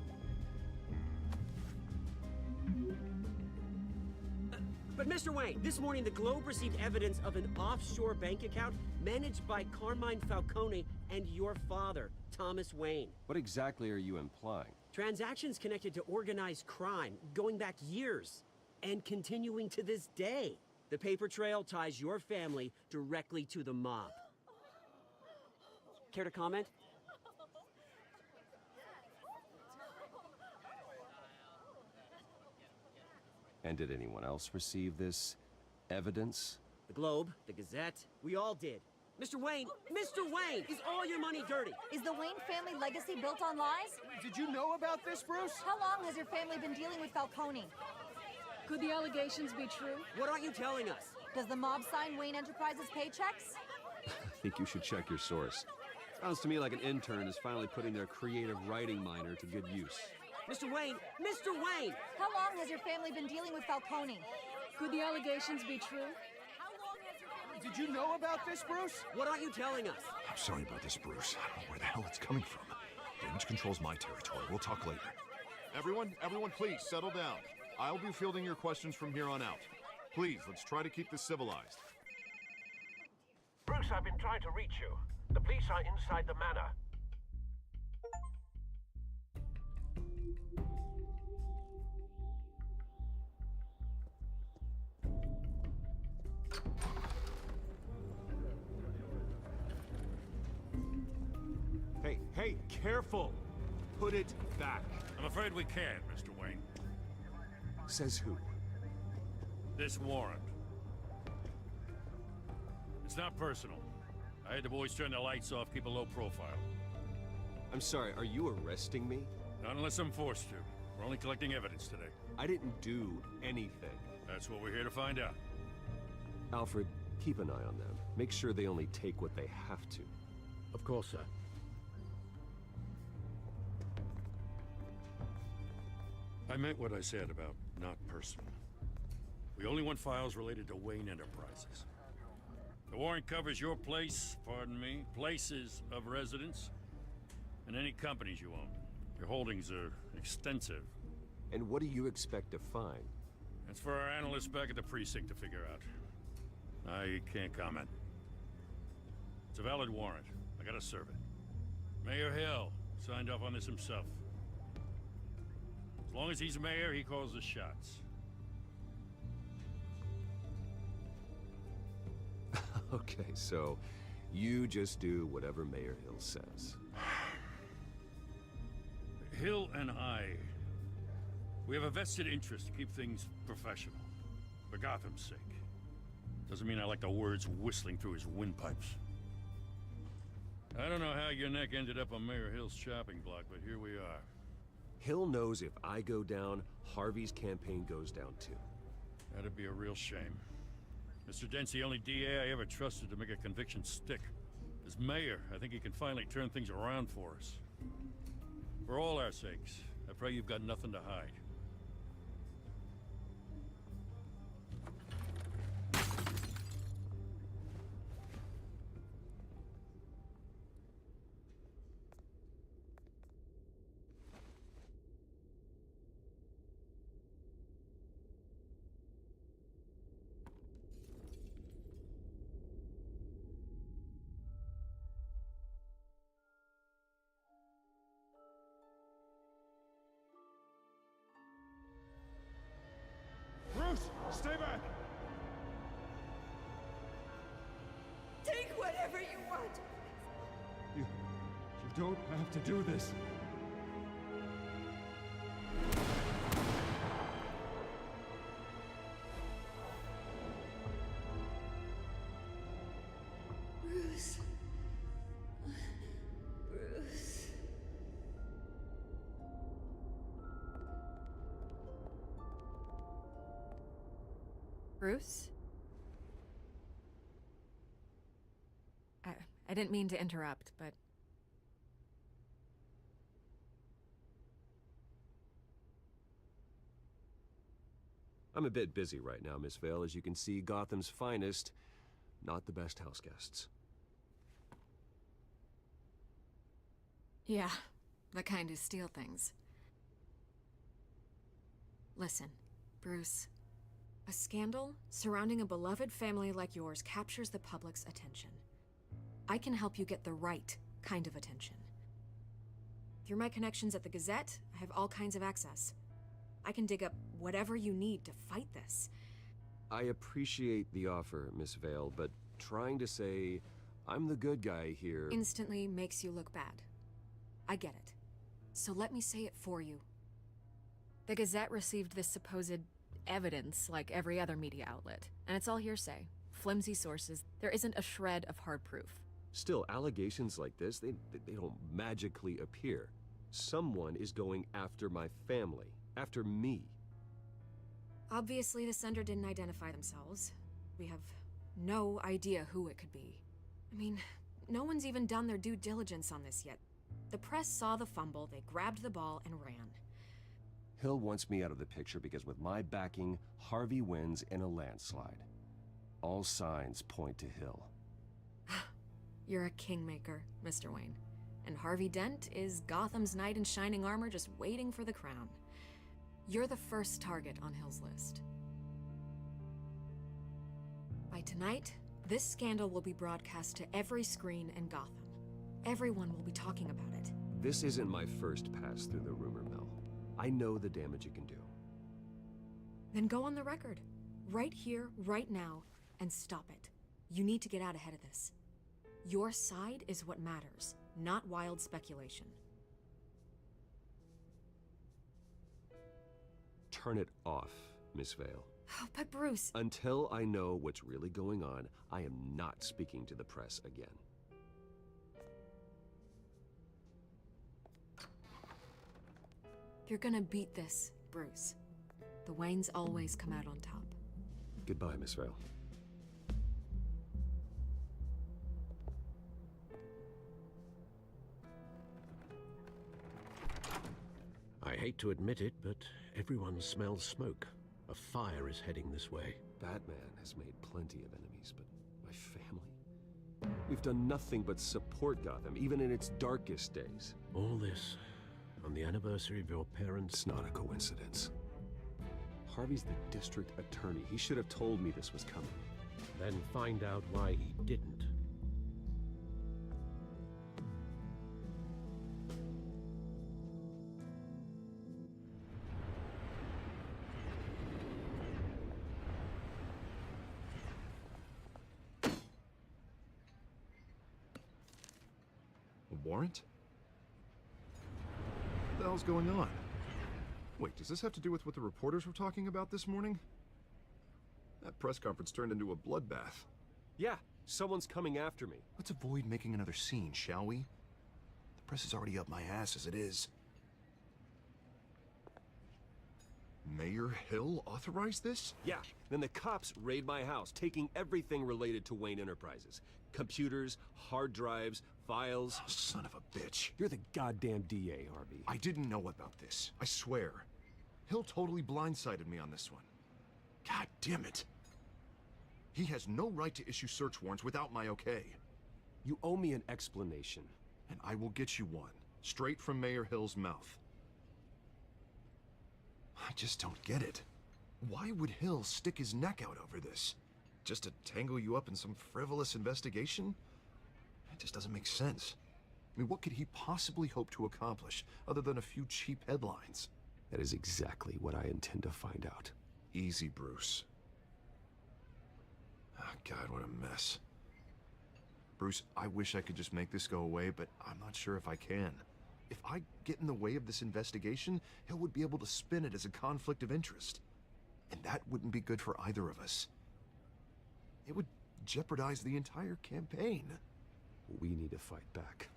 But Mr. Wayne, this morning the Globe received evidence of an offshore bank account managed by Carmine Falcone and your father, Thomas Wayne. What exactly are you implying? Transactions connected to organized crime, going back years, and continuing to this day. The paper trail ties your family directly to the mob. Care to comment? And did anyone else receive this evidence? The Globe, the Gazette, we all did. Mr. Wayne, is all your money dirty? Is the Wayne family legacy built on lies? Did you know about this, Bruce? How long has your family been dealing with Falcone? Could the allegations be true? What aren't you telling us? Does the mob sign Wayne Enterprises paychecks? I think you should check your source. Sounds to me like an intern is finally putting their creative writing minor to good use. Mr. Wayne! How long has your family been dealing with Falcone? Could the allegations be true? Did you know about this, Bruce? What aren't you telling us? I'm sorry about this, Bruce. I don't know where the hell it's coming from. Damage control's my territory. We'll talk later. Everyone please settle down. I'll be fielding your questions from here on out. Please, let's try to keep this civilized. Bruce, I've been trying to reach you. The police are inside the manor. Hey, careful! Put it back. I'm afraid we can't, Mr. Wayne. Says who? This warrant. It's not personal. I had the boys turn the lights off, keep a low profile. I'm sorry, are you arresting me? Not unless I'm forced to. We're only collecting evidence today. I didn't do anything. That's what we're here to find out. Alfred, keep an eye on them. Make sure they only take what they have to. Of course, sir. I meant what I said about not personal. We only want files related to Wayne Enterprises. The warrant covers your place, pardon me, places of residence, and any companies you own. Your holdings are extensive. And what do you expect to find? That's for our analysts back at the precinct to figure out. I can't comment. It's a valid warrant. I gotta serve it. Mayor Hill signed off on this himself. As long as he's mayor, he calls the shots. Okay, so you just do whatever Mayor Hill says. Hill and we have a vested interest to keep things professional. For Gotham's sake. Doesn't mean I like the words whistling through his windpipes. I don't know how your neck ended up on Mayor Hill's chopping block, but here we are. Hill knows if I go down, Harvey's campaign goes down too. That'd be a real shame. Mr. Dent's the only DA I ever trusted to make a conviction stick. As mayor, I think he can finally turn things around for us. For all our sakes, I pray you've got nothing to hide. Bruce, stay back! Take whatever you want. You don't have to do this. Bruce. Bruce. Bruce? I didn't mean to interrupt, but... I'm a bit busy right now, Miss Vale. As you can see, Gotham's finest, not the best house guests. Yeah, the kind who steal things. Listen, Bruce. A scandal surrounding a beloved family like yours captures the public's attention. I can help you get the right kind of attention. Through my connections at the Gazette, I have all kinds of access. I can dig up whatever you need to fight this. I appreciate the offer, Miss Vale, but trying to say I'm the good guy here... instantly makes you look bad. I get it. So let me say it for you. The Gazette received this supposed evidence like every other media outlet, and it's all hearsay. Flimsy sources. There isn't a shred of hard proof. Still, allegations like this, they don't magically appear. Someone is going after my family. After me. Obviously, the sender didn't identify themselves. We have no idea who it could be. I mean, no one's even done their due diligence on this yet. The press saw the fumble, they grabbed the ball and ran. Hill wants me out of the picture because with my backing, Harvey wins in a landslide. All signs point to Hill. You're a kingmaker, Mr. Wayne. And Harvey Dent is Gotham's knight in shining armor just waiting for the crown. You're the first target on Hill's list. By tonight, this scandal will be broadcast to every screen in Gotham. Everyone will be talking about it. This isn't my first pass through the rumor mill. I know the damage it can do. Then go on the record. Right here, right now, and stop it. You need to get out ahead of this. Your side is what matters, not wild speculation. Turn it off, Miss Vale. Oh, but Bruce... Until I know what's really going on, I am not speaking to the press again. You're gonna beat this, Bruce. The Waynes always come out on top. Goodbye, Miss Vale. I hate to admit it, but everyone smells smoke. A fire is heading this way. Batman has made plenty of enemies, but my family? We've done nothing but support Gotham, even in its darkest days. All this on the anniversary of your parents'... It's not a coincidence. Harvey's the district attorney. He should have told me this was coming. Then find out why he didn't. A warrant? What the hell's going on? Wait, does this have to do with what the reporters were talking about this morning? That press conference turned into a bloodbath. Yeah, someone's coming after me. Let's avoid making another scene, shall we? The press is already up my ass as it is. Mayor Hill authorized this? Yeah, then the cops raid my house, taking everything related to Wayne Enterprises. Computers, hard drives, files. Oh, son of a bitch. You're the goddamn DA, Harvey. I didn't know about this. I swear. Hill totally blindsided me on this one. God damn it. He has no right to issue search warrants without my okay. You owe me an explanation. And I will get you one, straight from Mayor Hill's mouth. I just don't get it. Why would Hill stick his neck out over this? Just to tangle you up in some frivolous investigation? It just doesn't make sense. I mean, what could he possibly hope to accomplish other than a few cheap headlines? That is exactly what I intend to find out. Easy, Bruce. Oh, God, what a mess. Bruce, I wish I could just make this go away, but I'm not sure if I can. If I get in the way of this investigation, Hill would be able to spin it as a conflict of interest. And that wouldn't be good for either of us. It would jeopardize the entire campaign. We need to fight back.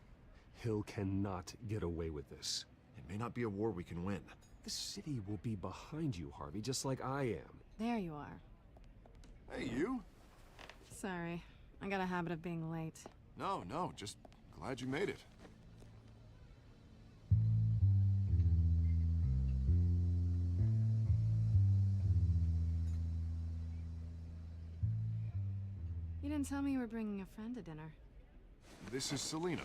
Hill cannot get away with this. It may not be a war we can win. The city will be behind you, Harvey, just like I am. There you are. Hey, you? Sorry. I got a habit of being late. No, just glad you made it. You didn't tell me you were bringing a friend to dinner. This is Selina.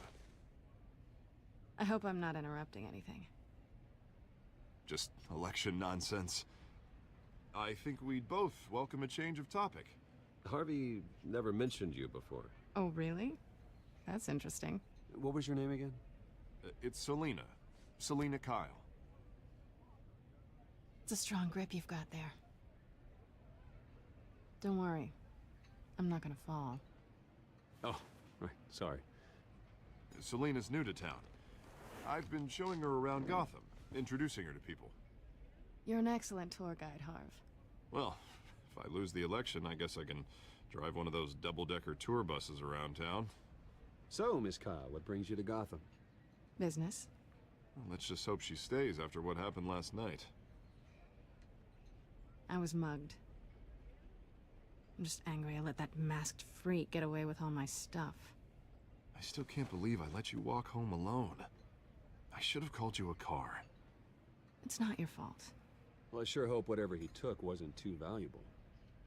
I hope I'm not interrupting anything. Just election nonsense. I think we'd both welcome a change of topic. Harvey never mentioned you before. Oh, really? That's interesting. What was your name again? It's Selina. Selina Kyle. It's a strong grip you've got there. Don't worry. I'm not gonna fall. Oh, right. Sorry. Selina's new to town. I've been showing her around Gotham, introducing her to people. You're an excellent tour guide, Harv. Well, if I lose the election, I guess I can drive one of those double-decker tour buses around town. So, Miss Kyle, what brings you to Gotham? Business. Well, let's just hope she stays after what happened last night. I was mugged. I'm just angry I let that masked freak get away with all my stuff. I still can't believe I let you walk home alone. I should have called you a car. It's not your fault. Well, I sure hope whatever he took wasn't too valuable.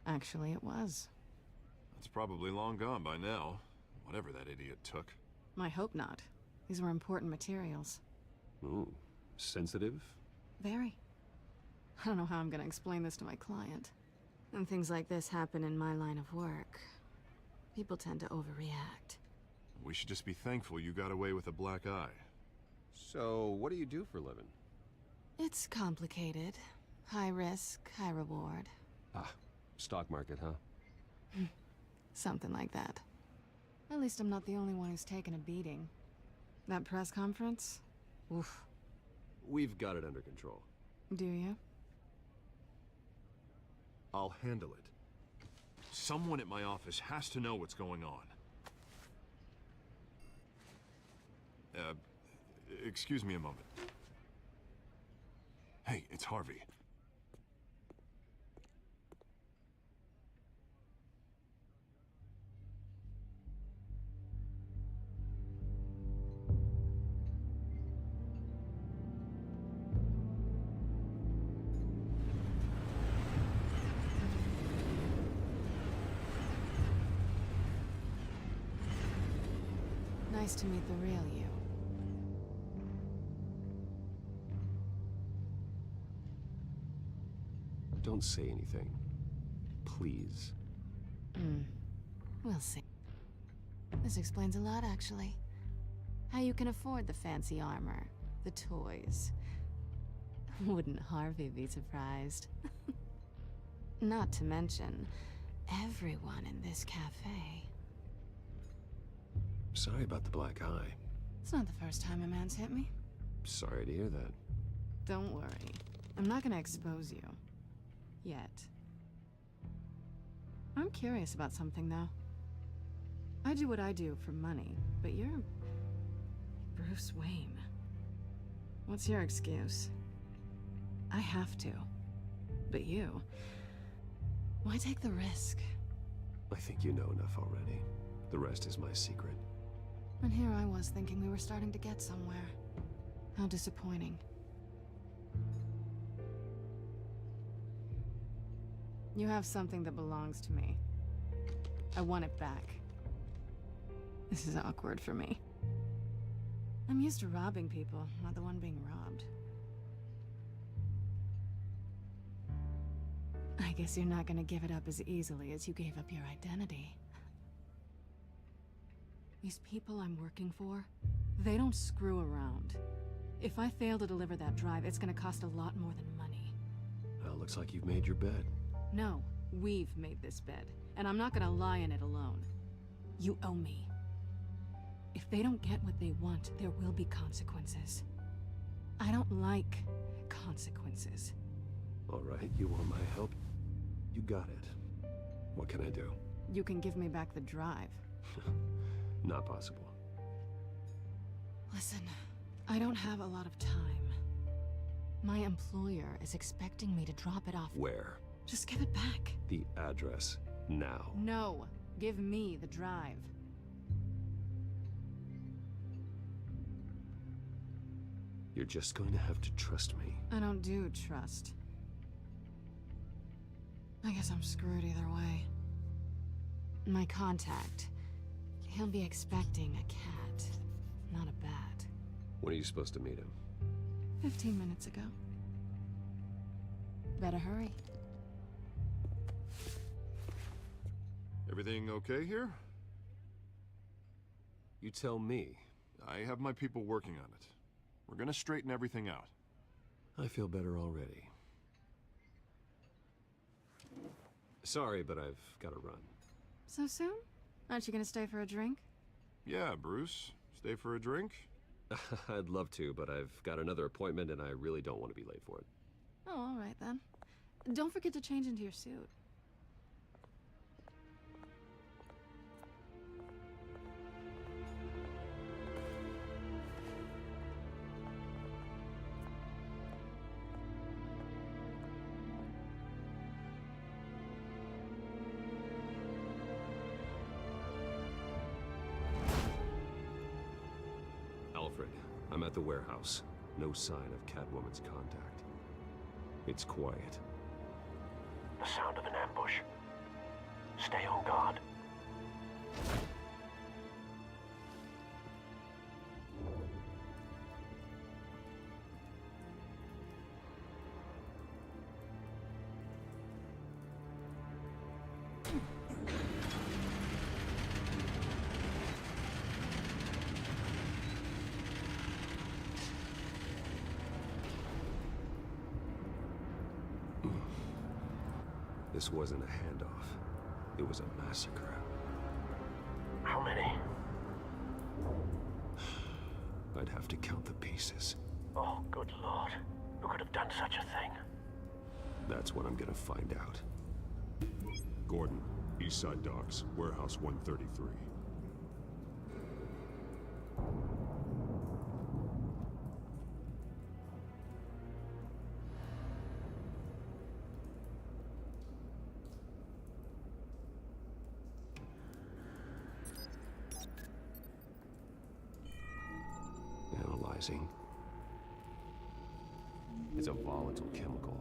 Actually, it was. It's probably long gone by now, whatever that idiot took. I hope not. These were important materials. Ooh, sensitive? Very. I don't know how I'm gonna explain this to my client. When things like this happen in my line of work, people tend to overreact. We should just be thankful you got away with a black eye. So, what do you do for a living? It's complicated. High risk, high reward. Ah, stock market, huh? Something like that. At least I'm not the only one who's taken a beating. That press conference? Oof. We've got it under control. Do you? I'll handle it. Someone at my office has to know what's going on. Excuse me a moment. Hey, it's Harvey. Nice to meet the real you. Don't say anything. Please. We'll see. This explains a lot, actually. How you can afford the fancy armor, the toys. Wouldn't Harvey be surprised? Not to mention, everyone in this cafe. Sorry about the black eye. It's not the first time a man's hit me. Sorry to hear that. Don't worry. I'm not gonna expose you. Yet. I'm curious about something, though. I do what I do for money, but you're Bruce Wayne. What's your excuse? I have to. But you... why take the risk? I think you know enough already. The rest is my secret. And here I was thinking we were starting to get somewhere. How disappointing. You have something that belongs to me. I want it back. This is awkward for me. I'm used to robbing people, not the one being robbed. I guess you're not gonna give it up as easily as you gave up your identity. These people I'm working for, they don't screw around. If I fail to deliver that drive, it's gonna cost a lot more than money. Well, looks like you've made your bed. No, we've made this bed, and I'm not gonna lie in it alone. You owe me. If they don't get what they want, there will be consequences. I don't like consequences. All right, you want my help? You got it. What can I do? You can give me back the drive. Not possible. Listen, I don't have a lot of time. My employer is expecting me to drop it off. Where? Just give it back. The address, now. No, give me the drive. You're just going to have to trust me. I don't do trust. I guess I'm screwed either way. My contact, he'll be expecting a cat, not a bat. When are you supposed to meet him? 15 minutes ago. Better hurry. Everything okay here? You tell me. I have my people working on it. We're gonna straighten everything out. I feel better already. Sorry, but I've got to run. So soon? Aren't you gonna stay for a drink? Yeah, Bruce. Stay for a drink? I'd love to, but I've got another appointment and I really don't want to be late for it. Oh, all right then. Don't forget to change into your suit. Alfred, I'm at the warehouse. No sign of Catwoman's contact. It's quiet. The sound of an ambush. Stay on guard. This wasn't a handoff. It was a massacre. How many? I'd have to count the pieces. Oh, good lord. Who could have done such a thing? That's what I'm gonna find out. Gordon, Eastside Docks, Warehouse 133. Analyzing. It's a volatile chemical.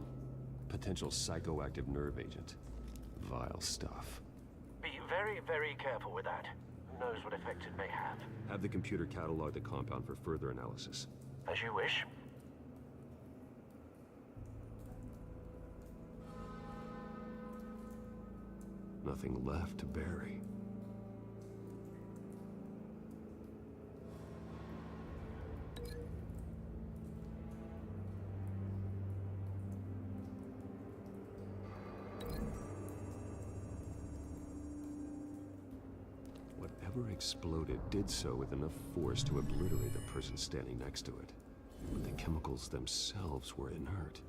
Potential psychoactive nerve agent. Vile stuff. Be very, very careful with that. Who knows what effect it may have. Have the computer catalog the compound for further analysis. As you wish. Nothing left to bury. Whatever exploded did so with enough force to obliterate the person standing next to it. But the chemicals themselves were inert,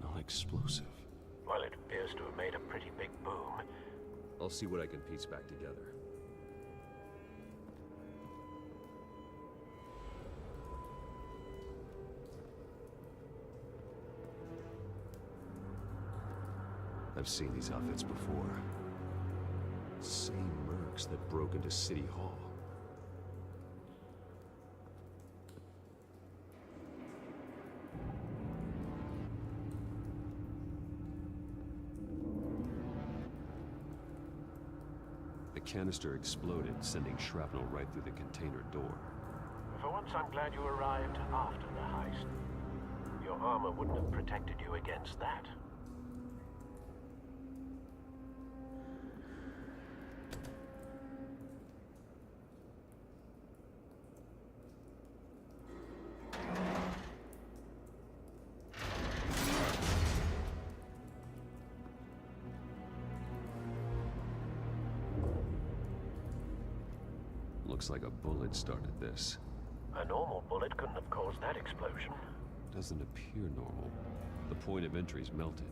non-explosive. Well, it appears to have made a pretty big boom. I'll see what I can piece back together. I've seen these outfits before. Same mercs that broke into City Hall. The canister exploded, sending shrapnel right through the container door. For once, I'm glad you arrived after the heist. Your armor wouldn't have protected you against that. Looks like a bullet started this. A normal bullet couldn't have caused that explosion. Doesn't appear normal. The point of entry's melted.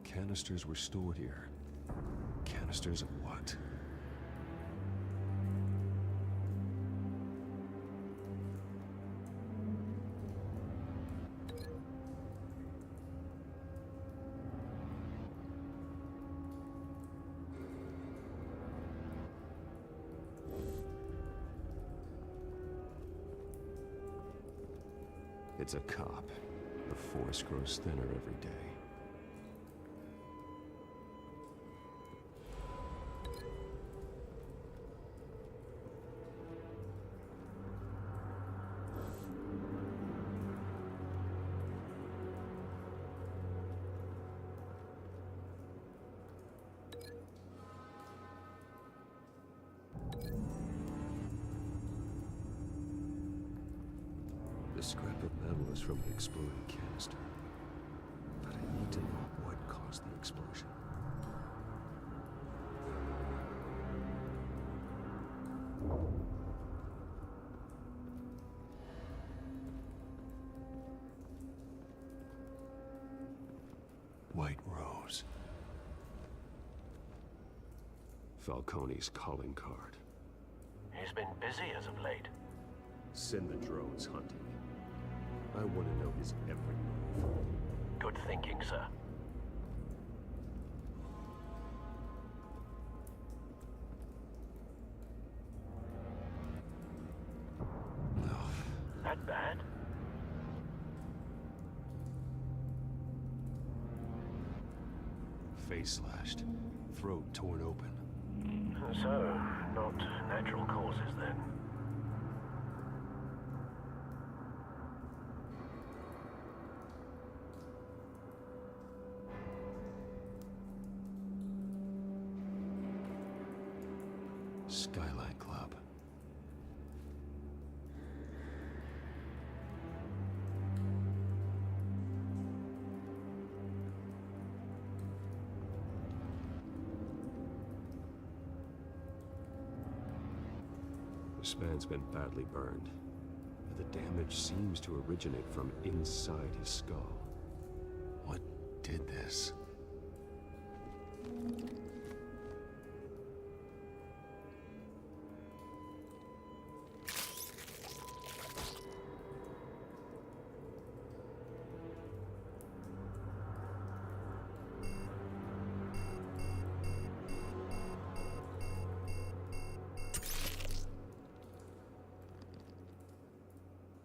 Canisters were stored here. Canisters of what? It's a cop. The force grows thinner every day. The scrap of metal is from the exploding canister. But I need to know what caused the explosion. White Rose. Falcone's calling card. He's been busy as of late. Send the drones hunting. I want to know his every move. Good thinking, sir. That bad? Face slashed, throat torn open. So, not natural causes then? Skyline Club. This man's been badly burned, but the damage seems to originate from inside his skull. What did this?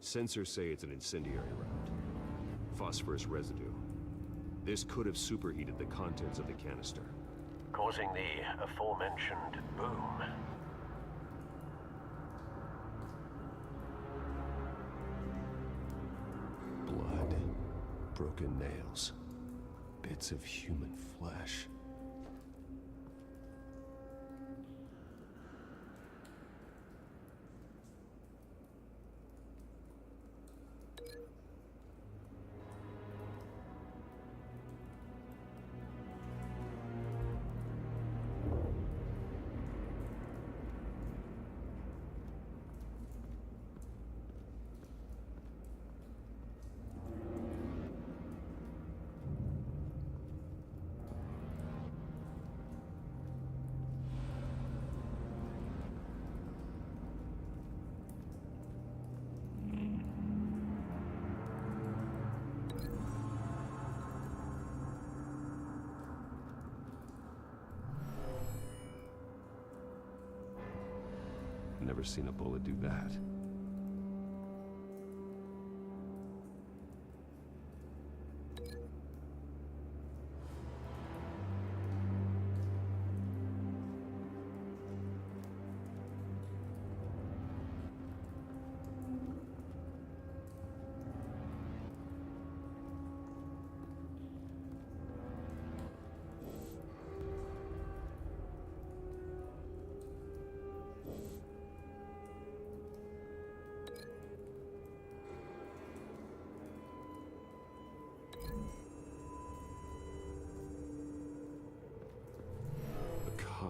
Sensors say it's an incendiary round. Phosphorus residue. This could have superheated the contents of the canister. Causing the aforementioned boom. Blood, broken nails, bits of human flesh. Never seen a bullet do that.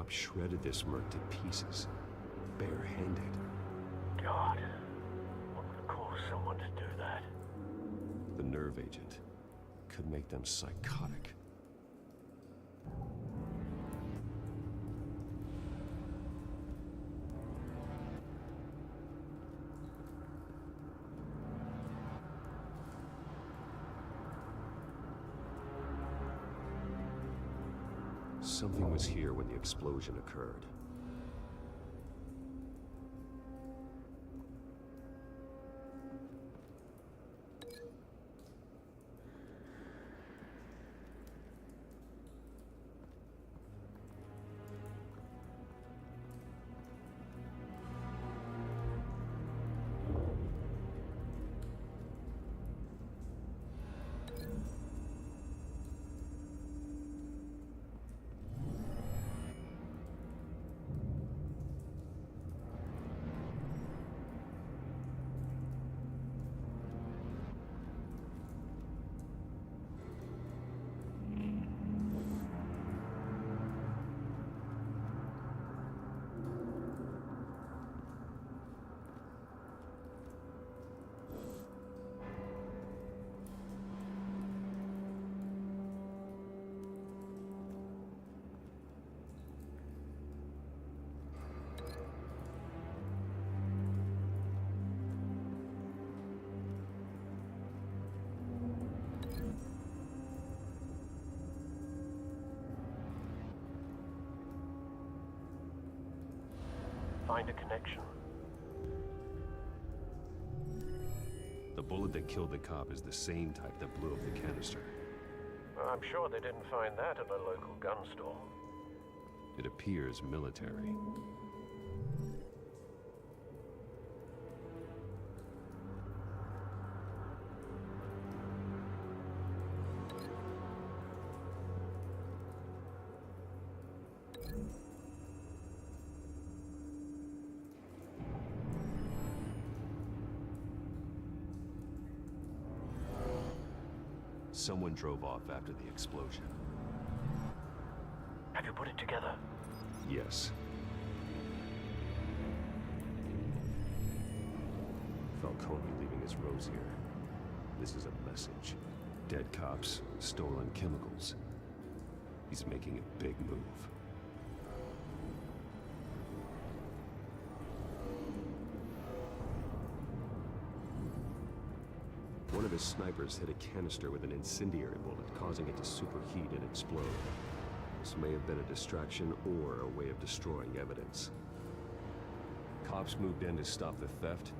Shredded this merc to pieces, barehanded. God, what would cause someone to do that? The nerve agent could make them psychotic. Something was here when the explosion occurred. Find a connection. The bullet that killed the cop is the same type that blew up the canister. I'm sure they didn't find that at a local gun store. It appears military. Someone drove off after the explosion. Have you put it together? Yes. Falcone leaving his rose here. This is a message. Dead cops, stolen chemicals. He's making a big move. One of his snipers hit a canister with an incendiary bullet, causing it to superheat and explode. This may have been a distraction or a way of destroying evidence. Cops moved in to stop the theft.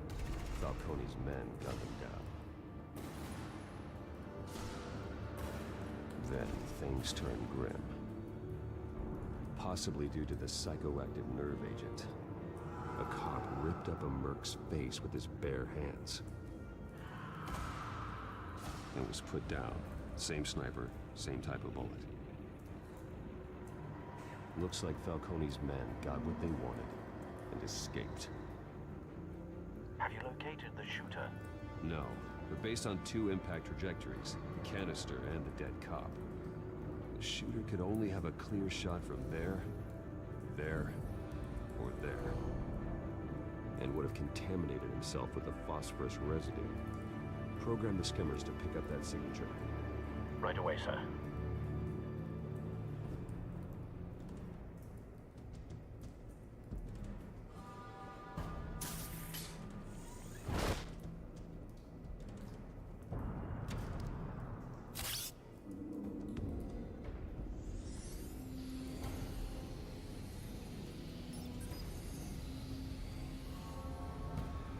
Falcone's men got them down. Then things turned grim. Possibly due to the psychoactive nerve agent. A cop ripped up a merc's face with his bare hands. It was put down. Same sniper, same type of bullet. Looks like Falcone's men got what they wanted and escaped. Have you located the shooter? No, but based on two impact trajectories, the canister and the dead cop, the shooter could only have a clear shot from there, or there, and would have contaminated himself with the phosphorus residue. Program the skimmers to pick up that signature. Right away, sir.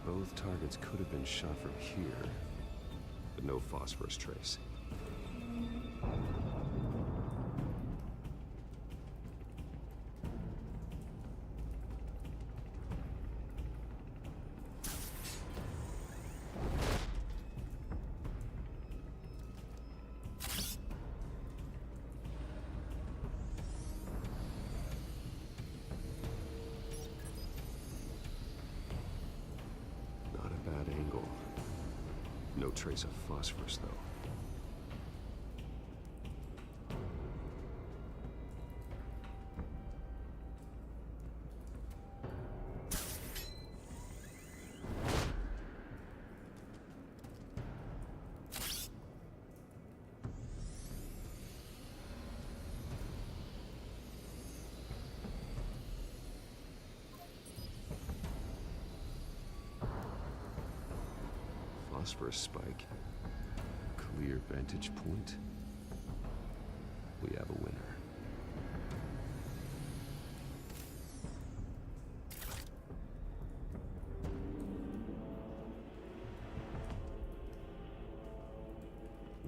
Both targets could have been shot from here, but no phosphorus trace. Not a bad angle. No trace of phosphorus, though. Phosphorus spike. Clear vantage point. We have a winner.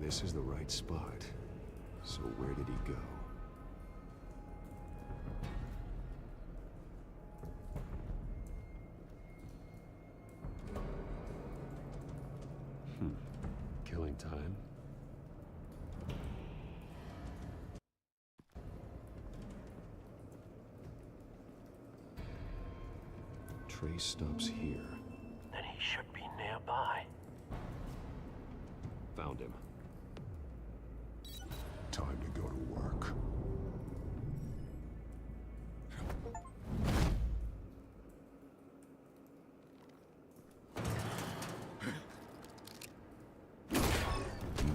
This is the right spot. So where did he go? Killing time. Trace stops here. Then he should be nearby. Found him. Time to go to work.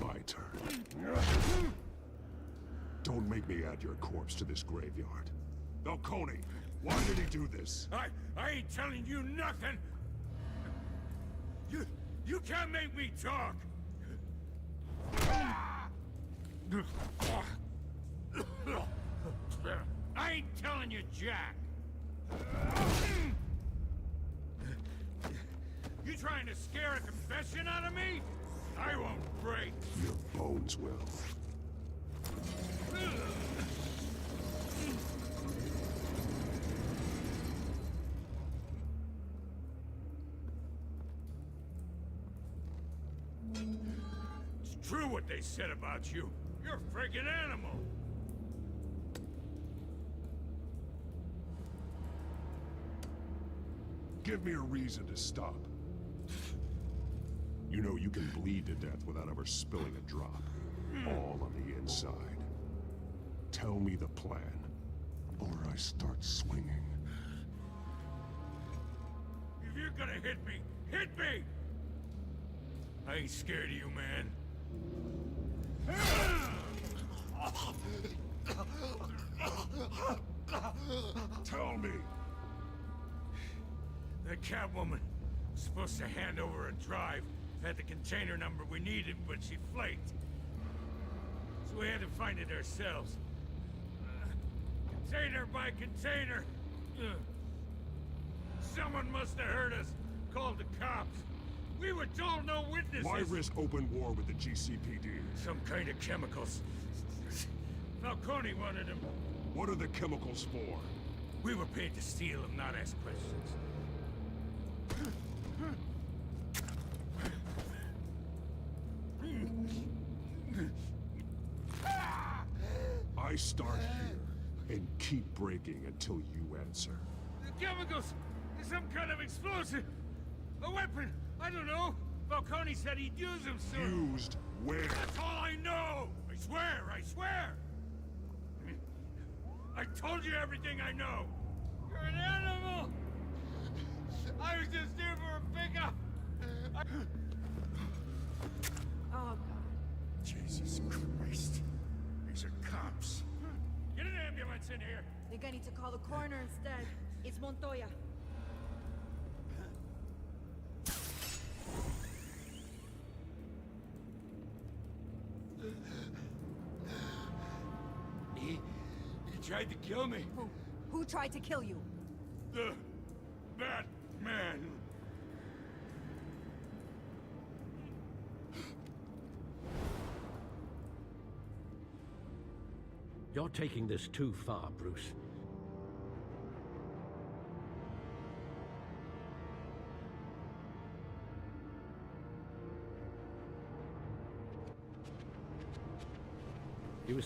My turn. Don't make me add your corpse to this graveyard. Falcone, why did he do this? I ain't telling you nothing! You can't make me talk! I ain't telling you, Jack! You trying to scare a confession out of me? I won't break! Your bones will. true what they said about you. You're a freaking animal. Give me a reason to stop. You know you can bleed to death without ever spilling a drop. All on the inside. Tell me the plan, or I start swinging. If you're gonna hit me, hit me! I ain't scared of you, man. Tell me. The Catwoman was supposed to hand over a drive. Had the container number we needed, but she flaked. So we had to find it ourselves. Container by container. Someone must have heard us. Called the cops. We were told no witnesses. Why risk open war with the GCPD? Some kind of chemicals. Falcone wanted them. What are the chemicals for? We were paid to steal them, not ask questions. I start here and keep breaking until you answer. The chemicals! There's some kind of explosive! A weapon! I don't know! Falcone said he'd use them soon! Used where? That's all I know! I swear! I swear! I told you everything I know! You're an animal! I was just here for a pickup! Oh, God. Jesus Christ. These are cops. Get an ambulance in here! Think I need to call the coroner instead. It's Montoya. He tried to kill me. Who tried to kill you? The Batman. You're taking this too far, Bruce. He was